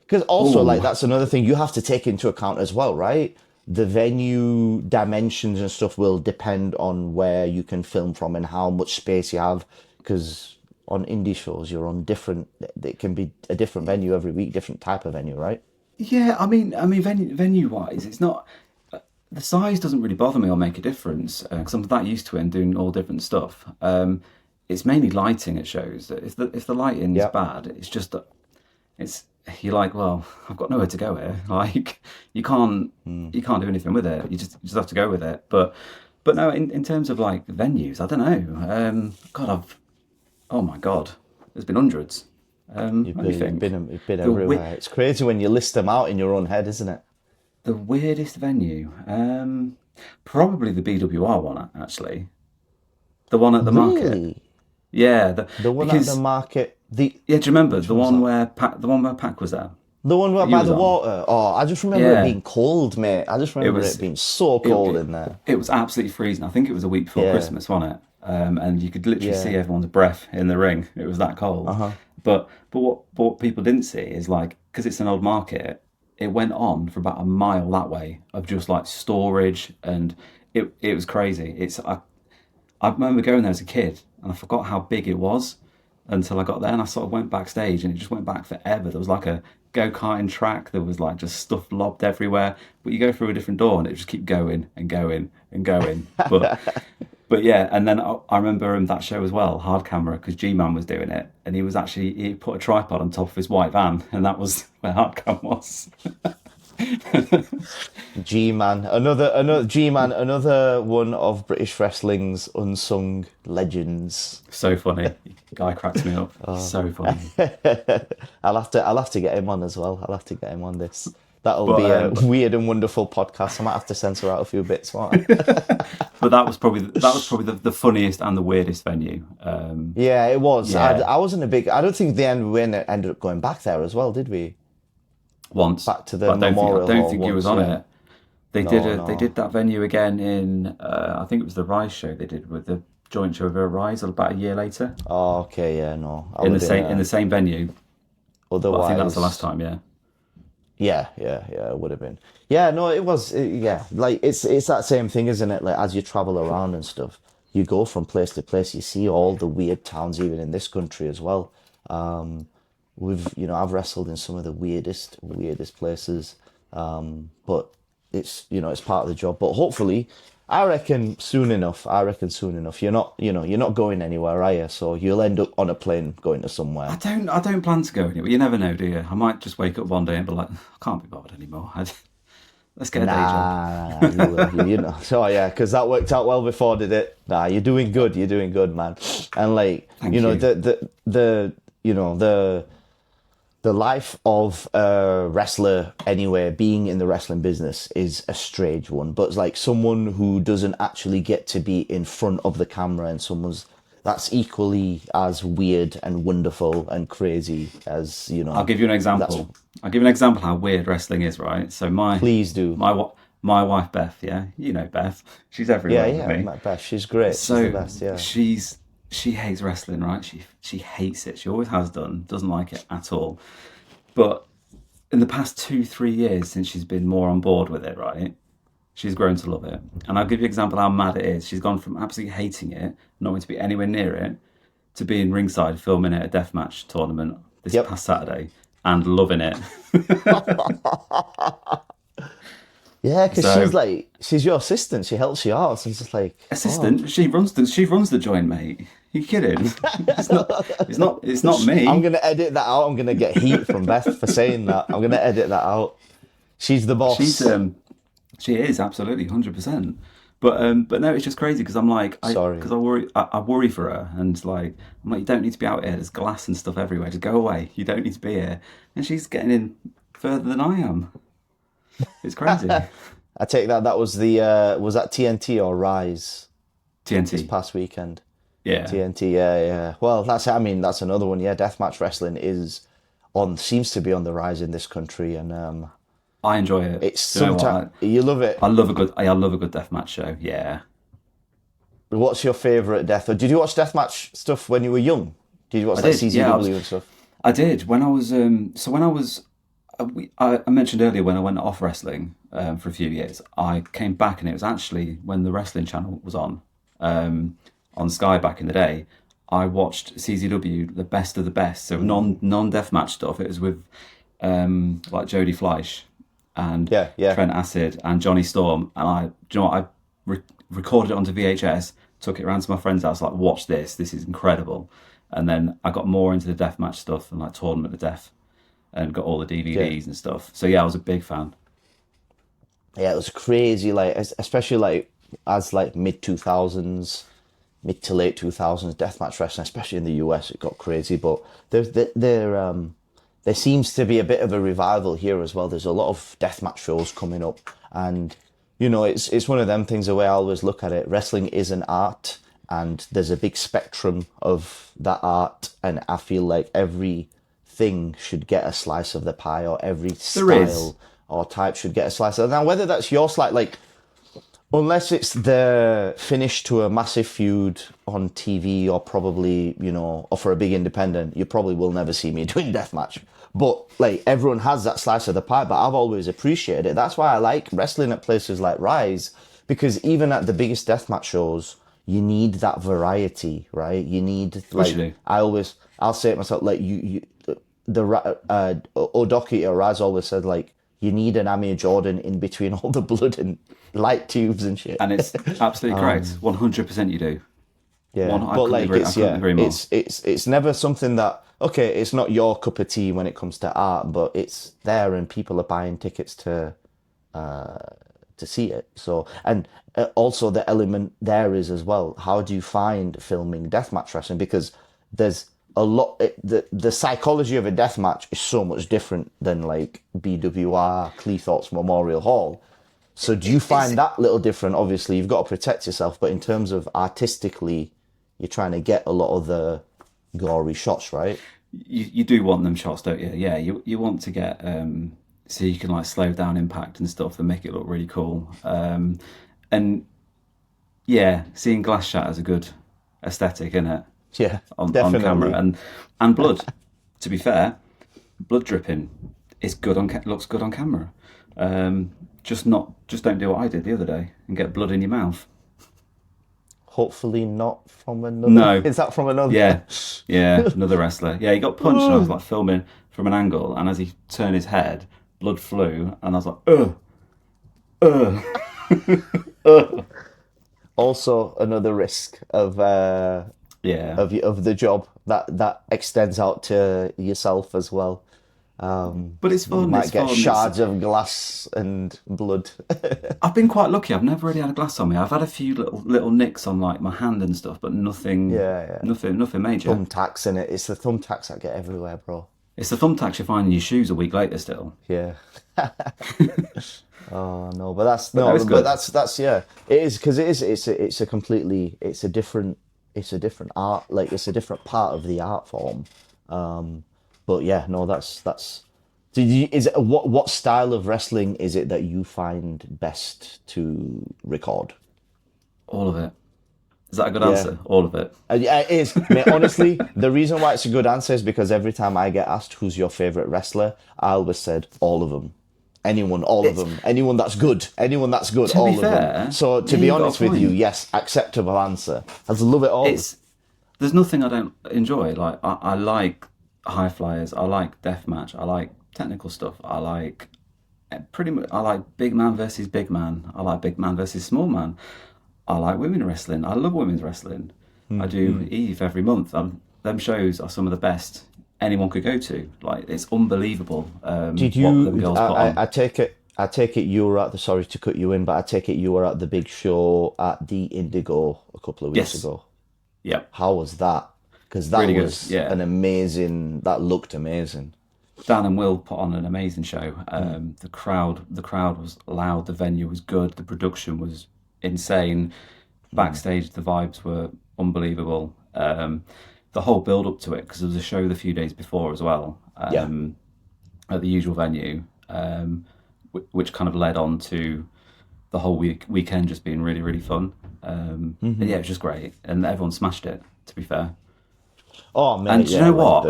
Because also, like, oh, that's another thing you have to take into account as well, right? The venue dimensions and stuff will depend on where you can film from and how much space you have. Because on indie shows, you're on different, it can be a different venue every week, different type of venue, right? yeah. I mean, venue wise, it's not the size doesn't really bother me or make a difference because I'm that used to it and doing all different stuff. It's mainly lighting at shows. If the lighting's Yeah. bad, it's just that it's you're like, well, I've got nowhere to go here. Like you can't do anything with it. You just have to go with it. But no, in terms of like venues, I don't know. God, oh my God, there's been hundreds. Let me think. You've been The wi- everywhere. It's crazy when you list them out in your own head, isn't it? the weirdest venue, probably the BWR one actually, the one at the market. Really? Yeah, The one at the because market, the yeah, do you remember which one was that? The one where Pac was at The one that right you by was the on? water. Oh, I just remember it Yeah, being cold, mate. I just it remember it was. being so It, cold it in there. it was absolutely freezing. I think it was a week before Yeah, Christmas, wasn't it? And you could literally see yeah. everyone's breath in the ring. It was that cold. Uh-huh. But what people didn't see is like because it's an old market, it went on for about a mile that way of just like storage, and it was crazy. I remember going there as a kid and I forgot how big it was until I got there and I sort of went backstage and it just went back forever. There was like a go-karting track, there was like just stuff lobbed everywhere. But you go through a different door and it just keep going and going and going. But yeah, and then I remember that show as well, Hard Camera, because G-Man was doing it, and he put a tripod on top of his white van, and that was where Hard Cam was. G-Man, another G-Man, another one of British wrestling's unsung legends. So funny, guy cracks me up. So funny. I'll have to get him on as well. I'll have to get him on this. That'll But be a weird and wonderful podcast. I might have to censor out a few bits, won't I? but that was probably the funniest and the weirdest venue. Yeah, it was. Yeah, I wasn't a big. I don't think we ended up going back there as well, did we? once, Back to the but Memorial I don't Hall think he was once. on Yeah. it. They did No, they no. did that venue again in I think it was the Rise show they did with the joint show with Rise about a year later Oh, okay. Yeah, no. I in would the have been. same venue. But I think that was the last Otherwise, time. Yeah, yeah, it would have been. Yeah, no, it was. Yeah, like it's that same thing, isn't it? Like as you travel around and stuff, you go from place to place. You see all the weird towns, even in this country as well. I've wrestled in some of the weirdest places, but it's part of the job. But hopefully, I reckon soon enough. You're not going anywhere, are you? So you'll end up on a plane going to somewhere. I don't plan to go anywhere. You never know, do you? I might just wake up one day and be like, I can't be bothered anymore. Let's get a day job. Nah, you will. You know. So yeah, because that worked out well before, did it? Nah, you're doing good. You're doing good, man. And like, Thank you. the life of a wrestler anyway, being in the wrestling business is a strange one. But it's like someone who doesn't actually get to be in front of the camera and that's equally as weird and wonderful and crazy as, I'll give you an example. I'll give you an example how weird wrestling is, right? So Please do. my wife Beth, yeah, you know Beth, she's Yeah, everywhere with yeah, me. Matt Beth, she's great. She's the So best, yeah. she hates wrestling, right? She hates it. She always has done. Doesn't like it at all. But in the past 2-3 years, since she's been more on board with it, right? She's grown to love it. And I'll give you an example how mad it is. She's gone from absolutely hating it, not wanting to be anywhere near it, to being ringside filming it at a deathmatch tournament this Yep. past Saturday and loving it. Yeah, because So she's your assistant. She helps you out. So it's just like, assistant, she runs the joint, mate. You kidding? It's not me. I'm gonna edit that out. I'm gonna get heat from Beth for saying that. I'm gonna edit that out. She's the boss. She is absolutely 100%. But no, it's just crazy because I'm like, Sorry. because I worry for her, and like, I'm like, you don't need to be out here. There's glass and stuff everywhere. Just go away. You don't need to be here. And she's getting in further than I am. It's crazy. I take that was was that TNT or Rise this TNT. past weekend? Yeah. TNT, yeah. Well, that's another one. Yeah, deathmatch wrestling seems to be on the rise in this country, and I enjoy it. it's You know what? sometimes you love it. I love a good deathmatch show. Yeah. What's your favorite death? Or did you watch deathmatch stuff when you were young? Did you watch like did, yeah, CZW and stuff? I did when I was I mentioned earlier when I went off wrestling for a few years. I came back and it was actually when the wrestling channel was on Sky back in the day. I watched CZW, the best of the best, so non deathmatch stuff. It was with like Jodie Fleisch and Yeah. Trent Acid and Johnny Storm, and do you know what? Recorded it onto VHS, took it around to my friend's house, like, watch this is incredible. And then I got more into the deathmatch stuff and like Tournament of Death, and got all the DVDs and stuff. So yeah, I was a big fan. Yeah, it was crazy. Like especially like as like mid 2000s. mid to late 2000s deathmatch wrestling, especially in the US. It got crazy, but there seems to be a bit of a revival here as well. There's a lot of deathmatch shows coming up, and it's one of them things. The way I always look at it, wrestling is an art, and there's a big spectrum of that art, and I feel like everything should get a slice of the pie, or every style or type should get a slice of it. Now, whether that's your slice, like, unless it's the finish to a massive feud on TV, or probably, or for a big independent, you probably will never see me doing deathmatch. But, like, everyone has that slice of the pie, but I've always appreciated it. That's why I like wrestling at places like Rise, because even at the biggest deathmatch shows, you need that variety, right? You need, like, I'll say it myself, like, Odoki or Raz always said, like, you need an Amir Jordan in between all the blood and light tubes and shit. And it's absolutely correct. 100% you do. Yeah, but like it's never something that, okay, it's not your cup of tea when it comes to art, but it's there and people are buying tickets to see it. So, and also the element there is as well, how do you find filming deathmatch wrestling? Because there's a lot, the psychology of a deathmatch is so much different than like BWR, Cleethorpes Memorial Hall. So do you find that little different? Obviously, you've got to protect yourself, but in terms of artistically, you're trying to get a lot of the gory shots, right? You do want them shots, don't you? Yeah, you want to get so you can like slow down impact and stuff and make it look really cool. And yeah, seeing glass shatter is a good aesthetic, isn't it? Yeah, on definitely. camera and blood. To be fair, blood dripping is good looks good on camera. Just don't do what I did the other day and get blood in your mouth. Hopefully not from another. No, is that from another? Yeah, another wrestler. Yeah, he got punched and I was like filming from an angle, and as he turned his head, blood flew, and I was like, Also, another risk of of the job that extends out to yourself as well. But it's fun. You might get shards of glass and blood. I've been quite lucky. I've never really had a glass on me. I've had a few little nicks on like my hand and stuff, but nothing. Nothing major. Thumbtacks in it. It's the thumbtacks that get everywhere, bro. It's the thumbtacks you find in your shoes a week later still. Yeah. Oh no, but that's yeah. It is, because it's a different art. Like, it's a different part of the art form. But yeah, no, that's. What style of wrestling is it that you find best to record? All of it. Is that a good answer? All of it. Yeah, it is. Mate, honestly, the reason why it's a good answer is because every time I get asked who's your favourite wrestler, I always said all of them. All of them. Anyone that's good, all of them. So to be honest with you, yes, acceptable answer. I love it all. There's nothing I don't enjoy. Like I like high flyers. I like deathmatch. I like technical stuff. I like big man versus big man. I like big man versus small man. I like women wrestling. I love women's wrestling. I do Eve every month. Them shows are some of the best anyone could go to. Like, it's unbelievable. Did you? What them girls put on. I take it you were at the. Sorry to cut you in, but I take it you were at the big show at the Indigo a couple of weeks ago. Yeah. How was that? Because that really was an amazing. That looked amazing. Dan and Will put on an amazing show. The crowd was loud. The venue was good. The production was insane. Backstage, the vibes were unbelievable. The whole build up to it, because there was a show the few days before as well, at the usual venue, which kind of led on to the whole weekend just being really, really fun. And yeah, it was just great, and everyone smashed it, to be fair. Oh man! And do you know what?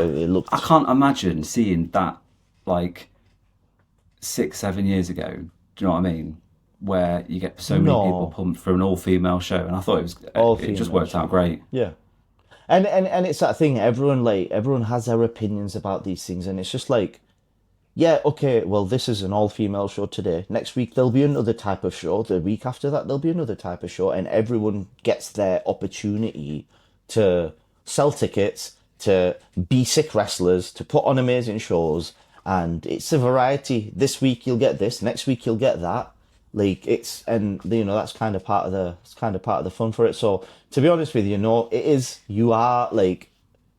I can't imagine seeing that like 6-7 years ago. Do you know what I mean? Where you get so many people pumped for an all-female show, and I thought it just worked out great. Yeah, and it's that thing. Everyone has their opinions about these things, and it's just like, yeah, okay, well, this is an all-female show today. Next week there'll be another type of show. The week after that there'll be another type of show, and everyone gets their opportunity to sell tickets, to be sick wrestlers, to put on amazing shows, and it's a variety. This week you'll get this, next week you'll get that. Like it's and you know that's kind of part of the it's kind of part of the fun for it. So to be honest with you, no, it is you are like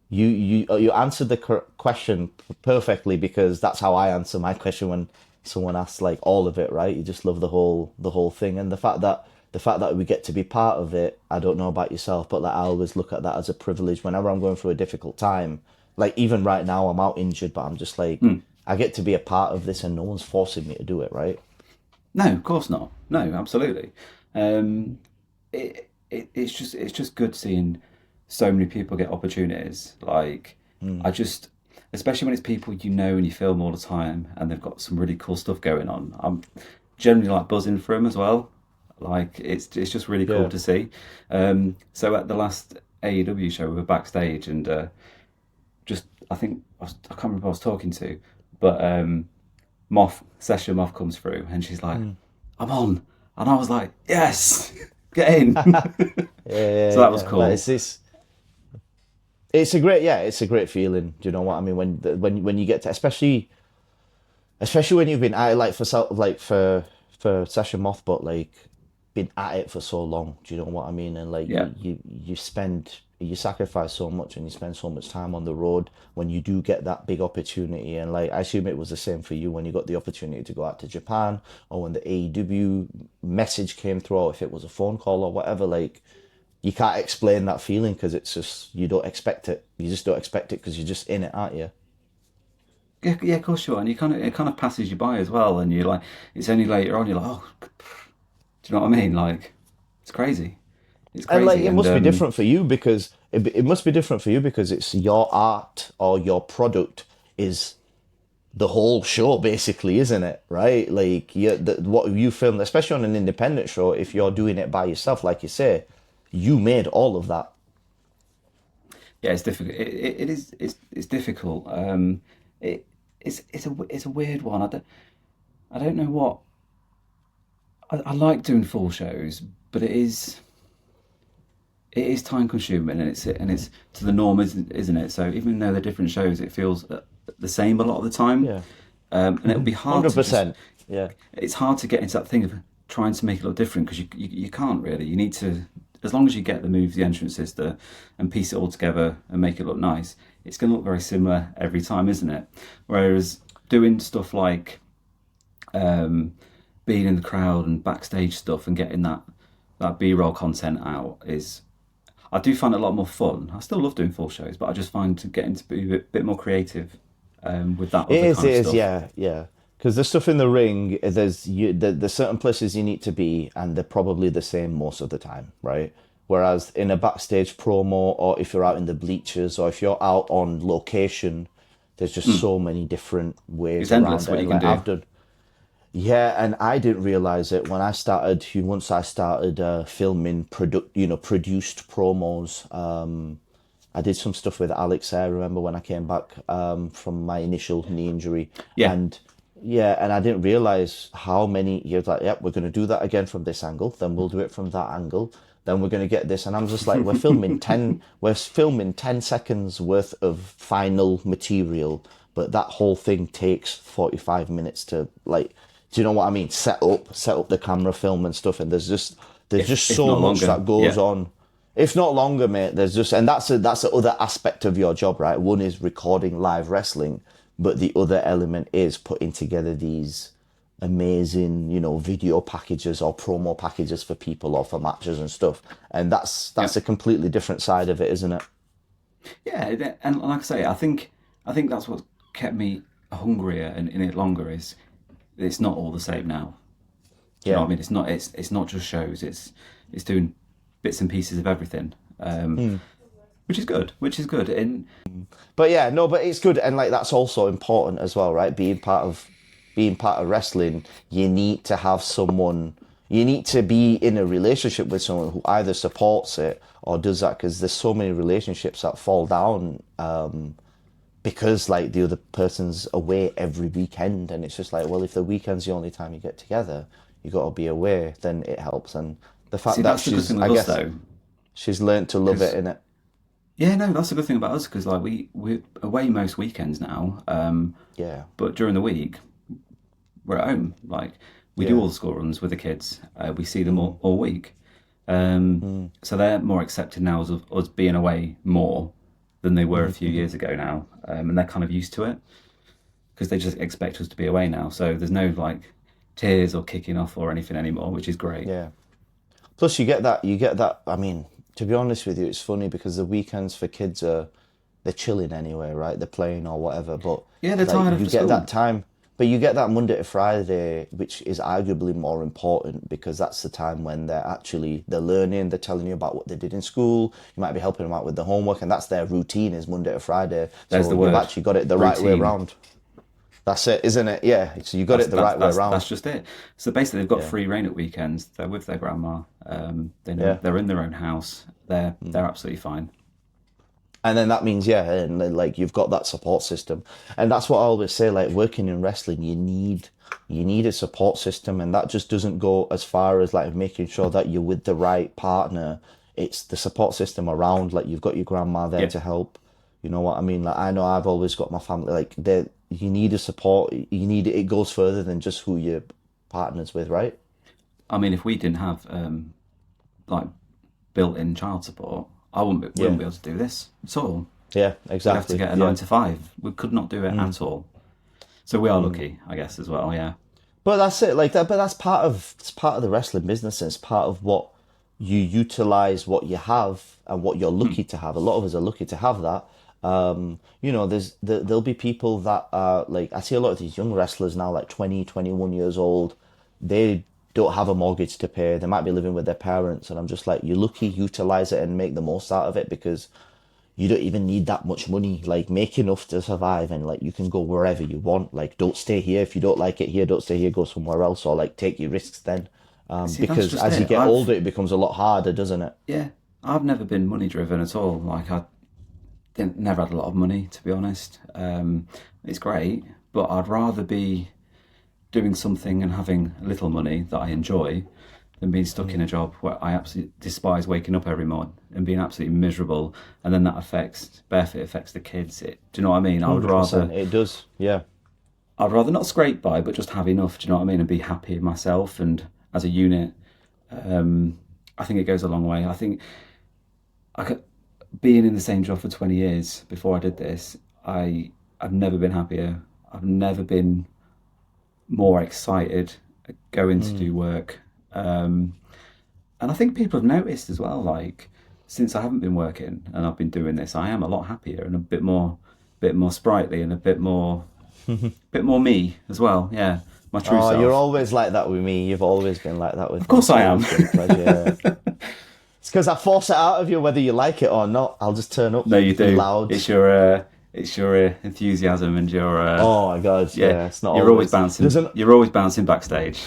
you answered the question perfectly because that's how I answer my question when someone asks like all of it, right? You just love the whole thing, and the fact that we get to be part of it. I don't know about yourself, but like I always look at that as a privilege whenever I'm going through a difficult time. Like even right now, I'm out injured, but I'm just like I get to be a part of this, and no one's forcing me to do it, right? No, of course not. No, absolutely. Um, it's just good seeing so many people get opportunities. Like I just, especially when it's people you know and you film all the time, and they've got some really cool stuff going on. I'm generally like buzzing for them as well. Like it's just really cool Yeah. to see. So at the last AEW show, we were backstage, and just I think I can't remember who I was talking to, but Moth comes through, and she's like, "I'm on," and I was like, "Yes, get in." Yeah, yeah, So that was yeah. Like cool. it's a great, yeah, it's a great feeling. Do you know what I mean? When you get to, especially when you've been at it like for Session Moth, but like been at it for so long. Do you know what I mean? And like Yeah, you sacrifice so much and you spend so much time on the road when you do get that big opportunity. And like I assume it was the same for you when you got the opportunity to go out to Japan or when the AEW message came through, or if it was a phone call or whatever. Like you can't explain that feeling because it's just you don't expect it. You just don't expect it because you're just in it, aren't you? yeah, yeah, of course you are. And it kind of passes you by as well, and you're like, it's only later on you're like, oh, do you know what I mean? Like, it's And like crazy, it and must be different for you because it must be different for you because it's your art or your product is the whole show basically, isn't it? Right? Like what you filmed, especially on an independent show, if you're doing it by yourself, like you say, you made all of that. yeah, it's difficult. It is it's difficult. It it's a weird one. I don't know what I like doing full shows, but it is time consuming, and it's to the norm, isn't it? So even though they're different shows, it feels the same a lot of the time, Yeah, and it'll be hard to just. 100%. Yeah. It's hard to get into that thing of trying to make it look different because you can't really. You need to, as long as you get the moves, the entrances, and piece it all together and make it look nice. It's going to look very similar every time, isn't it? Whereas doing stuff like being in the crowd and backstage stuff and getting that B-roll content out is I do find it a lot more fun. I still love doing full shows, but I just find to getting to be a bit more creative with that other kind It of is, stuff. yeah, yeah. Because the stuff in the ring, there's certain places you need to be, and they're probably the same most of the time, right? Whereas in a backstage promo, or if you're out in the bleachers, or if you're out on location, there's just so many different It's ways endless around it. what you And can like do. I've done, yeah, and I didn't realize it when I started. Once I started filming, produced promos. I did some stuff with Alex. I remember when I came back from my initial knee injury, Yeah, and yeah, and I didn't realize how many. You're like, yep, we're going to do that again from this angle. Then we'll do it from that angle. Then we're going to get this, and I'm just like, we're filming 10 seconds worth of final material, but that whole thing takes 45 minutes to like. Do you know what I mean? Set up the camera, film and stuff, and there's just if so not much longer. that goes Yeah, on if not longer, mate. There's just, and that's the other aspect of your job, right? One is recording live wrestling, but the other element is putting together these amazing, video packages or promo packages for people or for matches and stuff. And yeah, that's a completely different side of it, isn't it? yeah. And like I say, I think that's what kept me hungrier and in it longer is it's not all the same now. Do you know Yeah. what I mean? It's not just shows. It's doing bits and pieces of everything, which is good. Which is good. And But yeah, no, but it's good, and like that's also important as well, right? Being part of wrestling, you need to have someone. You need to be in a relationship with someone who either supports it or does that, because there's so many relationships that fall down because like the other person's away every weekend, and it's just like, well, if the weekend's the only time you get together, you got to be away. Then it helps, and the see, fact that that's the good she's, thing I with us guess, though, she's learned to love it because in it. yeah, no, that's the good thing about us because like we're away most weekends now, Yeah. but during the week we're at home. Like We do all the school runs with the kids. We see them all week. So they're more accepted now of us being away more than they were a few years ago now. And they're kind of used to it because they just expect us to be away now. So there's no like tears or kicking off or anything anymore, which is great. Yeah. Plus you get that, I mean, to be honest with you, it's funny because the weekends for kids they're chilling anyway, right? They're playing or whatever, but Yeah, they're tired you after get school. that time. But you get that Monday to Friday, which is arguably more important because that's the time when they're learning, they're telling you about what they did in school. You might be helping them out with the homework, and that's their routine is Monday to Friday. There's so the word. You've actually got it the right way Routine. around. That's it, isn't it? Yeah. So you got it the right way around. That's just it. So basically, they've got free reign at weekends. They're with their grandma. They know they're in their own house. They're absolutely fine. And then that means, and then, like you've got that support system, and that's what I always say. Like working in wrestling, you need a support system, and that just doesn't go as far as like making sure that you're with the right partner. It's the support system around. Like you've got your grandma there to help. You know what I mean? Like I know I've always got my family. Like you need a support. You need it goes further than just who your partner's with, right? I mean, if we didn't have like built-in child support, I wouldn't be able to do this at all. Yeah, exactly. We'd have to get a 9 to 5. We could not do it at all. So we are lucky, I guess, as well. Yeah. But that's it, like that. But that's part of the wrestling business, and it's part of what you utilize, what you have, and what you're lucky to have. A lot of us are lucky to have that. There'll be people that are like I see a lot of these young wrestlers now, like 20, 21 years old. They don't have a mortgage to pay. They might be living with their parents, and I'm just like, you're lucky. Utilize it and make the most out of it because you don't even need that much money. Like make enough to survive, and like you can go wherever you want. Like don't stay here if you don't like it here. Don't stay here. Go somewhere else, or like take your risks then. Because as you get older, it becomes a lot harder, doesn't it? Yeah, I've never been money driven at all. Like I never had a lot of money, to be honest. It's great, but I'd rather be doing something and having a little money that I enjoy than being stuck in a job where I absolutely despise waking up every morning and being absolutely miserable, and then that affects the kids. Do you know what I mean? I would rather it does. Yeah. I'd rather not scrape by, but just have enough. Do you know what I mean? And be happy in myself and as a unit. I think it goes a long way. I think being in the same job for 20 years before I did this, I've never been happier. I've never been more excited going to do work. And I think people have noticed as well, like since I haven't been working and I've been doing this, I am a lot happier and a bit more sprightly and a bit more me as well. Yeah. My true self. You're always like that with me. You've always been like that with me. Of course I am. It's because I force it out of you whether you like it or not. I'll just turn up. No, you do. Loud. It's your enthusiasm and your. Oh my god! Yeah, it's not. You're always bouncing. You're always bouncing backstage.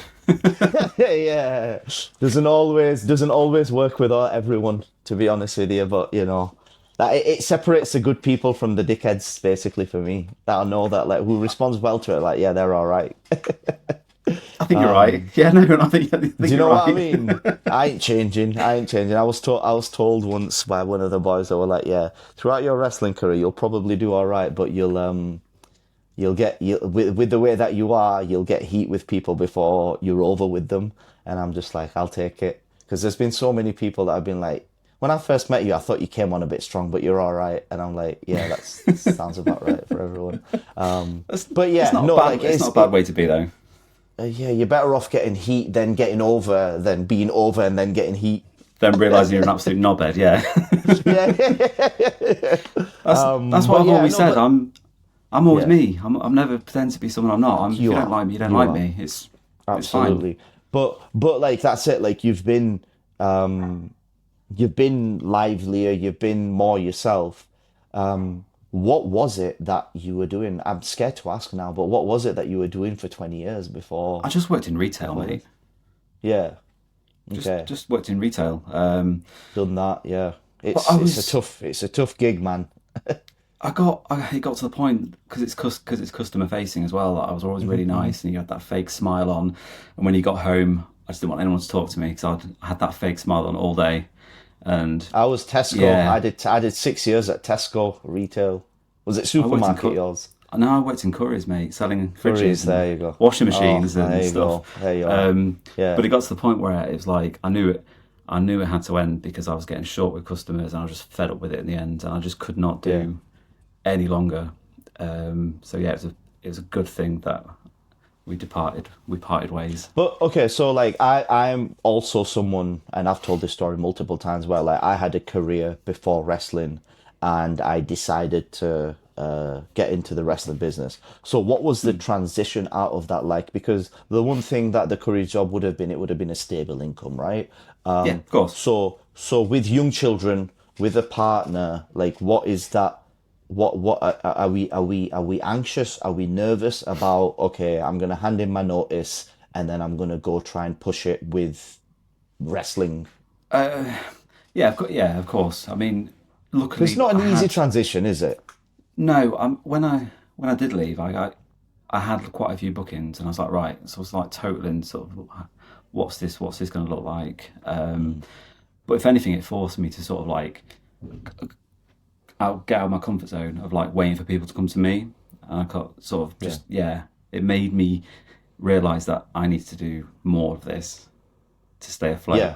Yeah, doesn't always work with everyone. To be honest with you, but you know, that it separates the good people from the dickheads. Basically, for me, that I know that like who responds well to it, like yeah, they're all right. I think you're right. Yeah, no, I think do you know right. what I mean? I ain't changing. I was told once by one of the boys that were like, yeah, throughout your wrestling career, you'll probably do all right, but you'll get with the way that you are, you'll get heat with people before you're over with them. And I'm just like, I'll take it because there's been so many people that have been like, when I first met you, I thought you came on a bit strong, but you're all right. And I'm like, yeah, that sounds about right for everyone. But yeah, it's not a bad way to be though. Yeah, you're better off getting heat than getting over than being over and then getting heat. Then realising you're an absolute knobhead, yeah. That's what I've always said. I'm always me. I'm never pretend to be someone I'm not. If you don't like me, you don't like me. It's absolutely. It's fine. But like that's it. Like you've been livelier. You've been more yourself. What was it that you were doing? I'm scared to ask now, but what was it that you were doing for 20 years before? I just worked in retail, mate. Yeah. Okay. Just worked in retail. Done that, yeah. It's a tough gig, man. It got to the point because it's customer facing as well. That I was always really nice, and you had that fake smile on. And when you got home, I just didn't want anyone to talk to me because I had that fake smile on all day. And I was Tesco. Yeah. I did 6 years at Tesco retail. Was it supermarket yours? I worked in couriers, mate, selling Curries, fridges there you and go. washing Oh, machines there and you stuff. go. There you are. Yeah. But it got to the point where it was like I knew it had to end because I was getting short with customers and I was just fed up with it in the end, and I just could not Yeah. do any longer. So yeah, it was a good thing that we parted ways. But okay, so like I'm also someone, and I've told this story multiple times, where like I had a career before wrestling, and I decided to get into the wrestling business. So what was the transition out of that like? Because the one thing that the career job would have been, it would have been a stable income, right? Yeah, of course. So with young children, with a partner, like what is that? What are we anxious? Are we nervous about? Okay, I'm gonna hand in my notice, and then I'm gonna go try and push it with wrestling. Yeah, of course. I mean, 'Cause it's luckily not an I easy had transition, is it? no. When I did leave, I had quite a few bookings, and I was like, right. So I was like totaling sort of what's this going to look like. But if anything, it forced me to sort of like get out of my comfort zone of like waiting for people to come to me. And I got sort of just it made me realize that I need to do more of this to stay afloat. Yeah,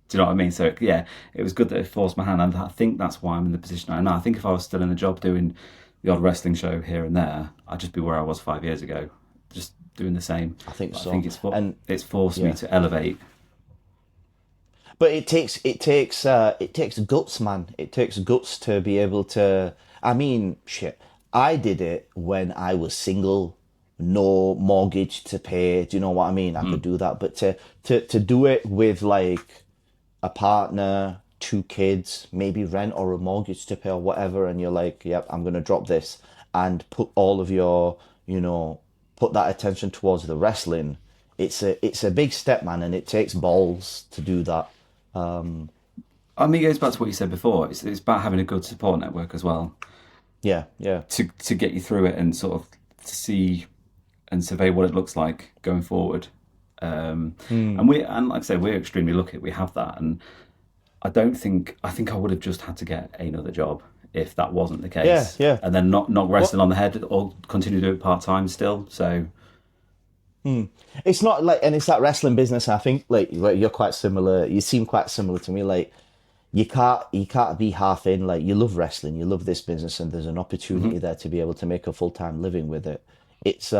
Do you know what I mean? So yeah, it was good that it forced my hand, and I think that's why I'm in the position I'm in now. I think if I was still in the job doing the odd wrestling show here and there, I'd just be where I was 5 years ago, just doing the same. I think But I so. think And it's forced me yeah, to elevate. but it takes guts, man. It takes guts to be able to. I mean, shit. I did it when I was single, no mortgage to pay. Do you know what I mean? I could do that, but to do it with like a partner, two kids, maybe rent or a mortgage to pay or whatever, and you're like, yep, I'm gonna drop this and put all of your, put that attention towards the wrestling. It's a big step, man, and it takes balls to do that. I mean, it goes back to what you said before. It's about having a good support network as well Yeah, yeah, to get you through it and sort of to see and survey what it looks like going forward. And like I say, we're extremely lucky we have that. And I think I would have just had to get another job if that wasn't the yeah, case, yeah. and then not What wrestling on the head or continue to do it part time still. So it's not like, and it's that wrestling business. I think like you're quite similar. You seem quite similar to me. Like you can't be half in. Like you love wrestling, you love this business, and there's an opportunity there to be able to make a full-time living with it. It's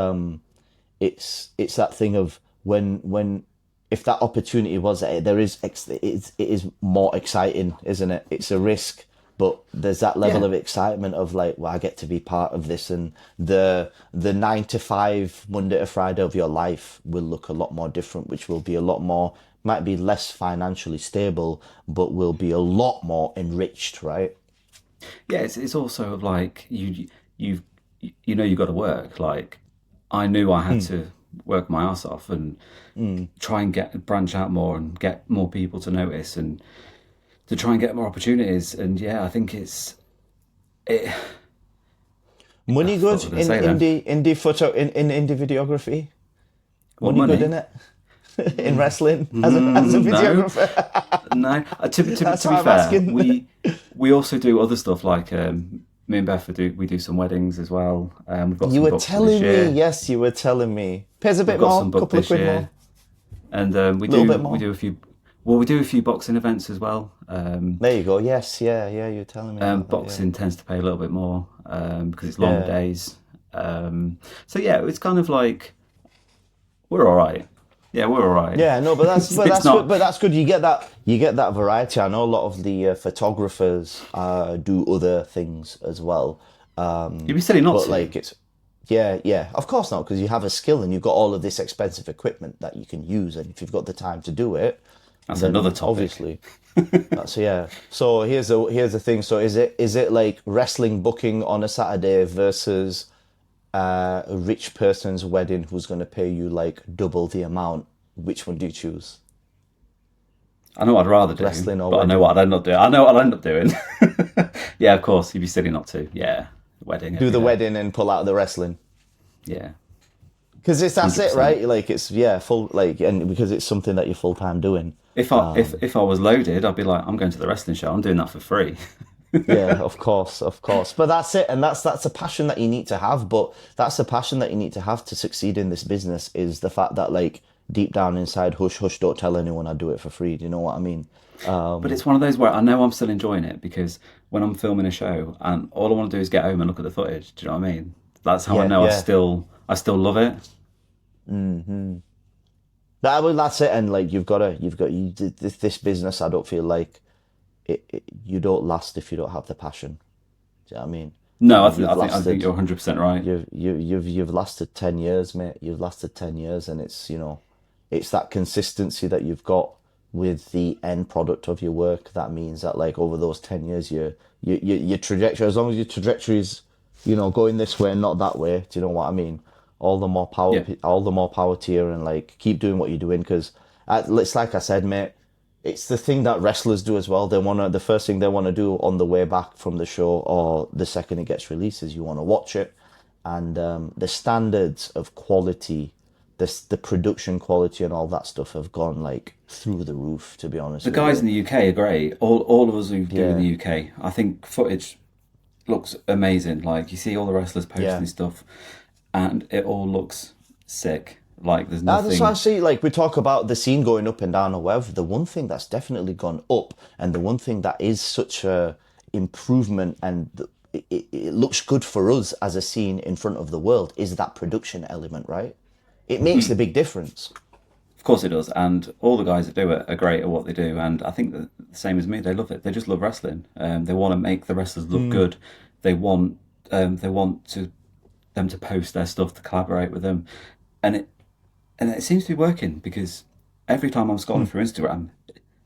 it's that thing of when if that opportunity was there, it is more exciting, isn't it? It's a risk, but there's that level yeah, of excitement of like, well, I get to be part of this, and the 9 to 5 Monday to Friday of your life will look a lot more different, which will be a lot more, might be less financially stable, but will be a lot more enriched, right? yeah. It's also of like you know you got to work. Like I knew I had to work my ass off and try and branch out more and get more people to notice and to try and get more opportunities. And yeah, I think it. Money What good was I going to in say then? indie photo in indie videography. What Money good money? in it in wrestling as a No, videographer. no. That's To why be I'm fair, asking. we also do other stuff like me and Beth we do some weddings as well. We've got You some were books for this telling me, year. yes, you were telling me. Pays a We've bit got more, some booked couple of this quid year, more, and a little bit we more. do a few. Well, we do a few boxing events as well. There you go. Yes, yeah, yeah. You were telling me about that. Yeah, Boxing tends to pay a little bit more because it's longer yeah, days. So yeah, it's kind of like we're all right. Yeah, we're all right. yeah. No, but that's but It's that's good. not. But that's good. You get that variety. I know a lot of the photographers do other things as well. You'd be silly not But to. like it's yeah, yeah. Of course not, because you have a skill and you've got all of this expensive equipment that you can use, and if you've got the time to do it, That's another then topic. obviously that's yeah. So here's the thing. So is it like wrestling booking on a Saturday versus a rich person's wedding who's going to pay you like double the amount? Which one do you choose? I know what I'd rather do, Wrestling or but I know wedding? what I'd end up doing. I know what I'd end up doing. Yeah, of course, you'd be silly not to. Yeah, wedding Do every the day. wedding and pull out the wrestling? Yeah, Because that's it, 100%. right? Like it's yeah, full like, and because it's something that you're full time doing. If I was loaded, I'd be like, I'm going to the wrestling show. I'm doing that for free. Yeah, of course, of course. But that's it, and that's a passion that you need to have. But that's a passion that you need to have to succeed in this business is the fact that like deep down inside, hush, hush, don't tell anyone I do it for free. Do you know what I mean? But it's one of those where I know I'm still enjoying it because when I'm filming a show and all I want to do is get home and look at the footage. Do you know what I mean? That's how I Yeah, know yeah. I still love it. Well, that's it. And like this business. I don't feel like you don't last if you don't have the passion. Do you know what I mean? No, You've I think lasted. you're 100% right. You've lasted 10 years, mate. You've lasted 10 years, and it's it's that consistency that you've got with the end product of your work that means that like over those 10 years, your trajectory, as long as your trajectory is going this way and not that way. Do you know what I mean? Yeah. All the more power to you, and like keep doing what you're doing because it's like I said, mate. It's the thing that wrestlers do as well. The first thing they want to do on the way back from the show or the second it gets released is you want to watch it. And the standards of quality, the production quality and all that stuff have gone like through the roof, to be honest The with guys you. in the UK are great. All of us who do in Yeah, the UK, I think footage looks amazing. Like you see all the wrestlers yeah. posting stuff, and it all looks sick. Like there's That's why I nothing. see, like, we talk about the scene going up and down or whatever. The one thing that's definitely gone up, and the one thing that is such a improvement, and it looks good for us as a scene in front of the world, is that production element, right? It makes the big difference. Of course it does, and all the guys that do it are great at what they do. And I think that the same as me, they love it. They just love wrestling. They want to make the wrestlers look good. They want they want to them to post their stuff, to collaborate with them, and it seems to be working because every time I'm scrolling through Instagram,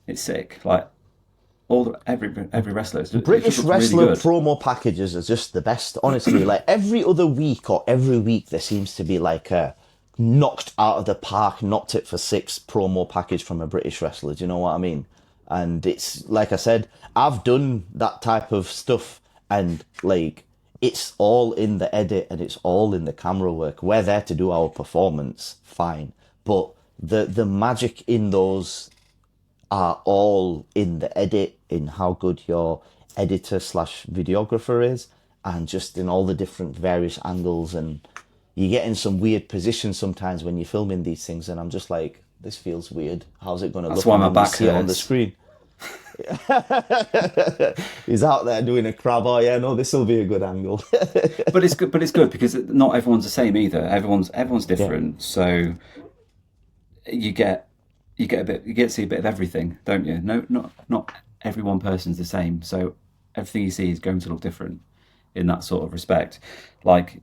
it's sick. Like every wrestler, it just British looks really wrestler good. promo packages are just the best, honestly. Like every other week or every week, there seems to be like a knocked out of the park, knocked it for six promo package from a British wrestler. Do you know what I mean? And it's like I said, I've done that type of stuff, and like it's all in the edit and it's all in the camera work. We're there to do our performance, fine, but the magic in those are all in the edit, in how good your editor slash videographer is, and just in all the different various angles. And you get in some weird positions sometimes when you're filming these things, and I'm just like, this feels weird. How's it going to That's look? why And my then you back see it on the hurts. screen. He's out there doing a crab. Oh yeah, no, this will be a good angle. But it's good. But it's good because not everyone's the same either. Everyone's Yeah. different. So you get you get to see a bit of everything, don't you? No, not every one person's the same. So everything you see is going to look different in that sort of respect. Like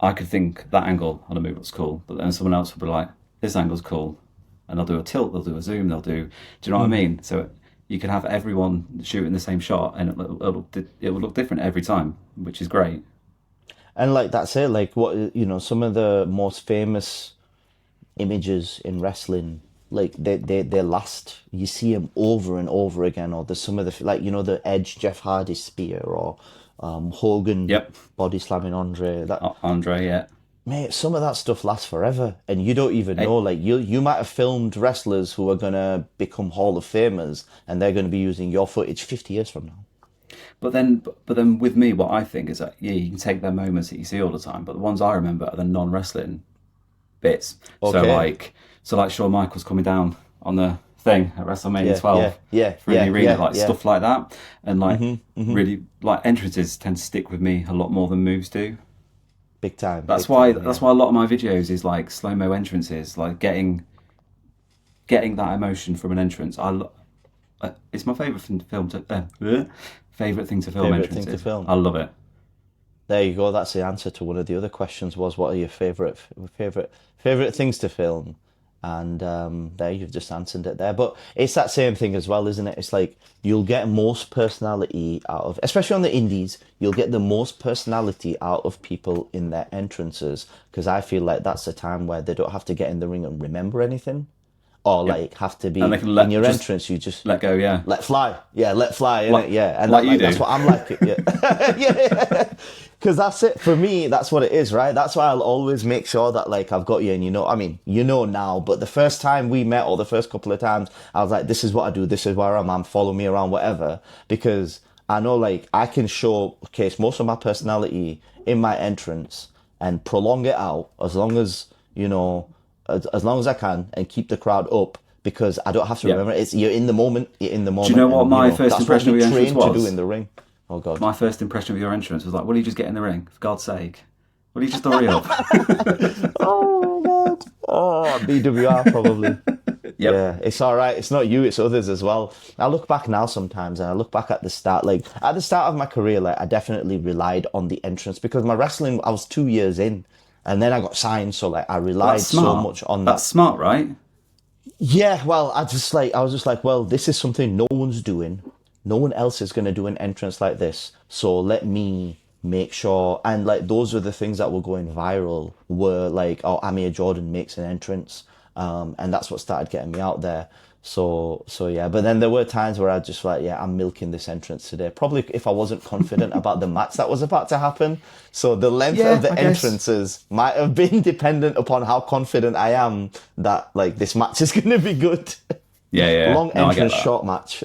I could think that angle on a move looks cool, but then someone else will be like, this angle's cool, and they'll do a tilt, they'll do a zoom, they'll do. Do you know what I mean? So you can have everyone shooting the same shot, and it will look different every time, which is great. And like that's it. Like what some of the most famous images in wrestling, like they last. You see them over and over again. Or there's some of the like the Edge Jeff Hardy spear, or Hogan Yep, body slamming Andre. That Andre. Yeah, mate, some of that stuff lasts forever, and you don't even Eh, know. Like you might have filmed wrestlers who are gonna become Hall of Famers, and they're gonna be using your footage 50 years from now. but then with me, what I think is that yeah, you can take their moments that you see all the time, but the ones I remember are the non-wrestling bits. So Okay. like Shawn Michaels coming down on the thing at WrestleMania Yeah. Yeah. 12 Yeah. through the Yeah. arena, Yeah. like Yeah. stuff like that, and like really like entrances tend to stick with me a lot more than moves do. Big time. That's Big why time. that's Yeah. why a lot of my videos is like slow mo entrances, like getting that emotion from an entrance. It's my favorite thing to film. Favorite thing to film Favorite thing to entrances. film. I love it. There you go. That's the answer to one of the other questions. Was what are your favorite things to film? And there you've just answered it there. But it's that same thing as well, isn't it? It's like you'll get most personality out of, especially on the indies, you'll get the most personality out of people in their entrances because I feel like that's the time where they don't have to get in the ring and remember anything, or Yep. like have to And be they can in let your just entrance. You just let go. Yeah, let fly, yeah, let fly, like innit? Yeah, and like you that's do. what I'm like, yeah, yeah, because that's it for me. That's what it is, right? That's why I'll always make sure that like I've got you, and I mean, now, but the first time we met or the first couple of times, I was like, this is what I do, this is where I'm, follow me around, whatever, because I know like I can showcase most of my personality in my entrance and prolong it out as long as, you know, as long as I can and keep the crowd up because I don't have to Yeah. remember it. You're in the moment. You're in the moment. Do you know what and, my first that's what impression of we your entrance train to was? do in the ring. Oh God. My first impression of your entrance was like, will you just get in the ring? For God's sake. Will you just hurry up? Oh my God. Oh, BWR probably. Yep. Yeah, it's all right. It's not you, it's others as well. I look back now sometimes and I look back at the start, like at the start of my career, like I definitely relied on the entrance because my wrestling, I was 2 years in and then I got signed. So like I relied That's smart. so much on That's that. smart, right? Yeah, well, I was just like, well, this is something no one's doing. No one else is going to do an entrance like this. So let me make sure. And like, those were the things that were going viral were like, oh, Amir Jordan makes an entrance. And that's what started getting me out there. So yeah, but then there were times where I just like, yeah, I'm milking this entrance today. Probably if I wasn't confident about the match that was about to happen. So the length of the I guess. entrances might have been dependent upon how confident I am that like this match is going to be good. Yeah. Long No, I get entrance, that. short match.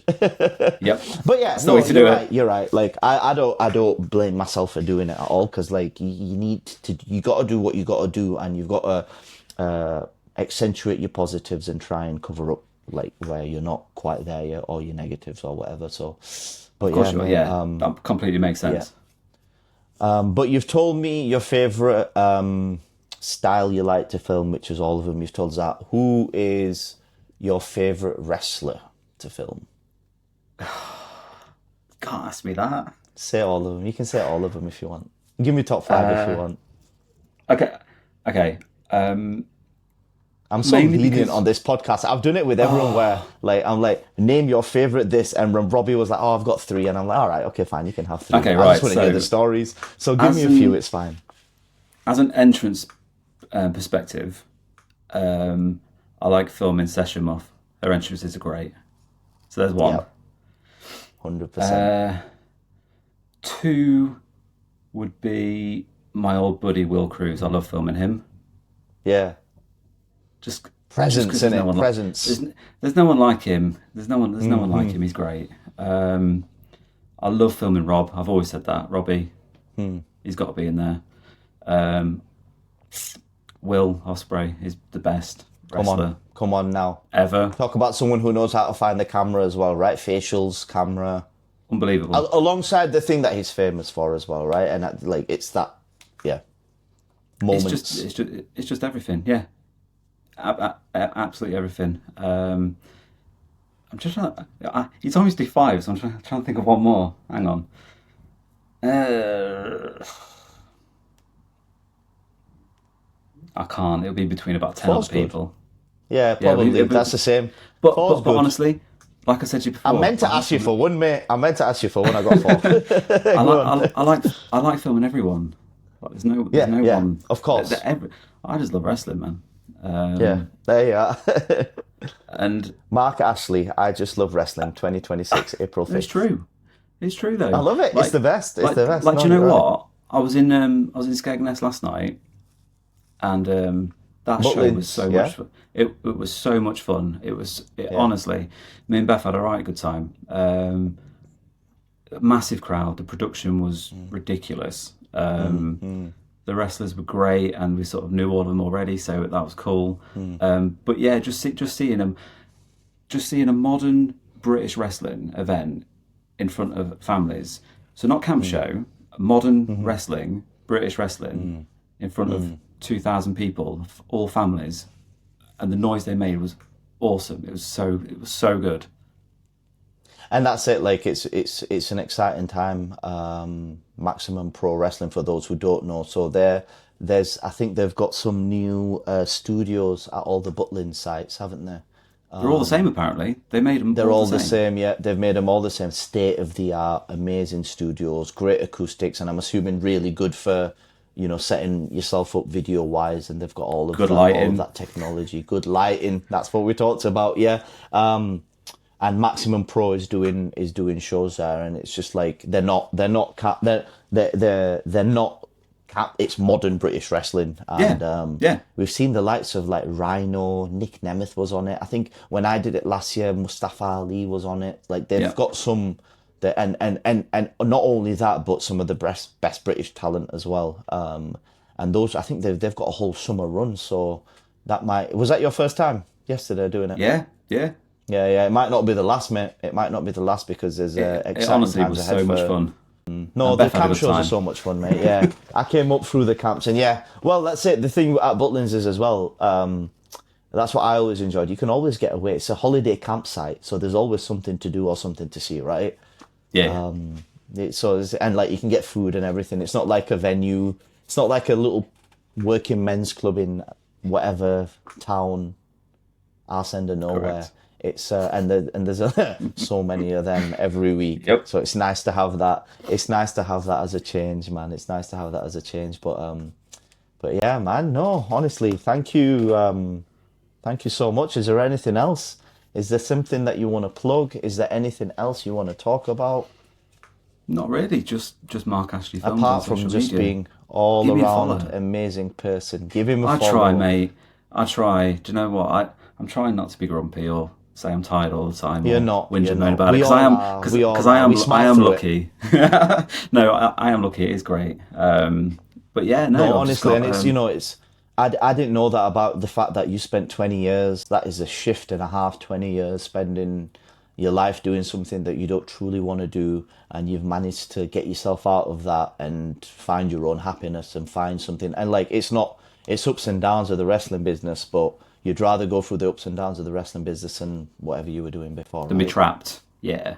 Yep. But yeah, That's the no, way to do you're it. right. You're right. Like I don't blame myself for doing it at all because like you need to, you got to do what you got to do, and you've got to accentuate your positives and try and cover up like where you're not quite there yet or your negatives or whatever. So, but Of course, yeah, mate, that completely makes sense. but you've told me your favorite style you like to film, which is all of them. You've told us that. Who is your favorite wrestler to film? Can't ask me that. Say all of them. You can say all of them if you want. Give me top five if you want. Okay. I'm so mainly lenient because- on this podcast. I've done it with everyone where like I'm like, name your favorite this, and when Robbie was like, oh, I've got three, and I'm like, all right, okay, fine, you can have three. Okay, I right, just want to so- hear the stories. So give me a few. It's fine. As an entrance perspective, I like filming Session Muff. Her entrances are great. So there's one. Yep. 100%. Two would be my old buddy Will Cruz. I love filming him. Yeah. Just Presence, 'cause there's innit? no one Presence. there's no one like him. There's no one like him. He's great. I love filming Rob. I've always said that. Robbie, he's got to be in there. Will Ospreay is the best wrestler Come on now. ever. Talk about someone who knows how to find the camera as well, right? Facials, camera. Unbelievable. Alongside the thing that he's famous for as well, right? And that, like, it's that, yeah, moments. It's just everything. Yeah, absolutely everything. I'm just trying. He told me to do five, so I'm trying to think of one more. Hang on. I can't. It'll be between about 10 Four's other good. people. Yeah, probably. it'd be- That's the same. But Four's but good. honestly, like I said to you before, I meant to ask you for one, mate. I meant to ask you for one. I got four. I like filming everyone. Like, there's no Yeah, one. of course. I just love wrestling, man. Yeah, there you are. And Mark Ashley, I just love wrestling. 2026, April 5th. it's true. It's true though. I love it. It's the best. It's the best. Like, No, do you know you're right. what? I was in Skegness last night, and that show Butlins, was so yeah? much fun. It was so much fun. Honestly, me and Beth had a right good time. Massive crowd. The production was ridiculous. The wrestlers were great, and we sort of knew all of them already, so that was cool. But yeah, just seeing them, just seeing a modern British wrestling event in front of families. So not camp show, modern wrestling, British wrestling in front of 2,000 people, all families, and the noise they made was awesome. It was so good. And that's it. Like it's an exciting time. Maximum Pro Wrestling for those who don't know. So there's I think they've got some new studios at all the Butlins sites, haven't they? They're all the same apparently. They made them. They're all the same. Yeah. They've made them all the same. State of the art, amazing studios, great acoustics, and I'm assuming really good for, you know, setting yourself up video wise. And they've got all of Good that, lighting. all of that technology, good lighting. That's what we talked about. Yeah. And Maximum Pro is doing shows there, and it's just like they're not it's modern British wrestling, and we've seen the likes of like Rhino, Nick Nemeth was on it. I think when I did it last year, Mustafa Ali was on it. Like they've got some And not only that, but some of the best British talent as well. And those, I think they've got a whole summer run. So was that your first time yesterday doing it? Yeah, yeah. Yeah, yeah. It might not be the last, mate. It might not be the last because there's It exciting honestly times was ahead so much for. fun. No, And the Beth had a camp good shows are time. so much fun, mate. Yeah, I came up through the camps, and yeah, well, that's it. The thing at Butlins is as well. That's what I always enjoyed. You can always get away. It's a holiday campsite, so there's always something to do or something to see, right? Yeah, And like you can get food and everything. It's not like a venue. It's not like a little working men's club in whatever town arse end of nowhere. correct. It's and there's so many of them every week. Yep. So it's nice to have that. It's nice to have that as a change, man. It's nice to have that as a change. But yeah, man. No, honestly, thank you so much. Is there anything else? Is there something that you want to plug? Is there anything else you want to talk about Not really. Just Mark Ashley Films on apart from social just media. being all Give me a around follow. amazing person? Give him a I follow. try, mate. I try. Do you know what? I'm trying not to be grumpy or say I'm tired all the time. You're or not. whinge You're and moan not. about it We because all I am. are. We all Because are. We smile I am through it. lucky. No, I am lucky. It is great. But yeah, no. No, I've just honestly, got, and it's it's. I didn't know that about the fact that you spent 20 years. That is a shift and a half. 20 years spending your life doing something that you don't truly want to do, and you've managed to get yourself out of that and find your own happiness and find something. And like it's ups and downs of the wrestling business, but you'd rather go through the ups and downs of the wrestling business than whatever you were doing before. to be Right? trapped. Yeah.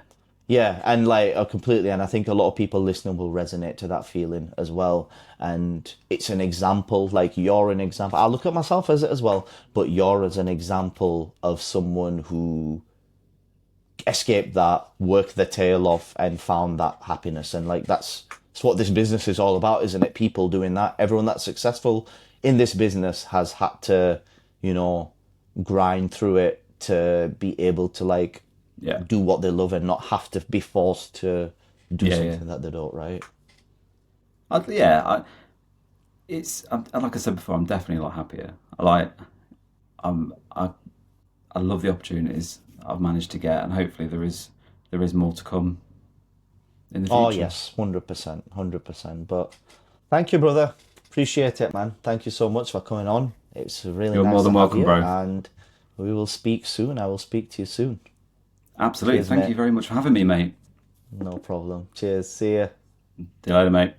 Yeah, and like completely, and I think a lot of people listening will resonate to that feeling as well. And it's an example, like you're an example. I look at myself as it as well, but you're as an example of someone who escaped that, worked their tail off, and found that happiness. And like that's what this business is all about, isn't it? People doing that. Everyone that's successful in this business has had to, grind through it to be able to like Yeah. do what they love and not have to be forced to do Yeah, something yeah. that they don't, right? Like I said before, I'm definitely a lot happier. I love the opportunities I've managed to get, and hopefully there is more to come in the future. Oh yes, 100%, 100%. But thank you, brother. Appreciate it, man. Thank you so much for coming on. It's really You're nice more than to have welcome, you, bro. and we will speak soon. I will speak to you soon. Absolutely. Cheers, Thank mate. you very much for having me, mate. No problem. Cheers. See ya. See you later, mate.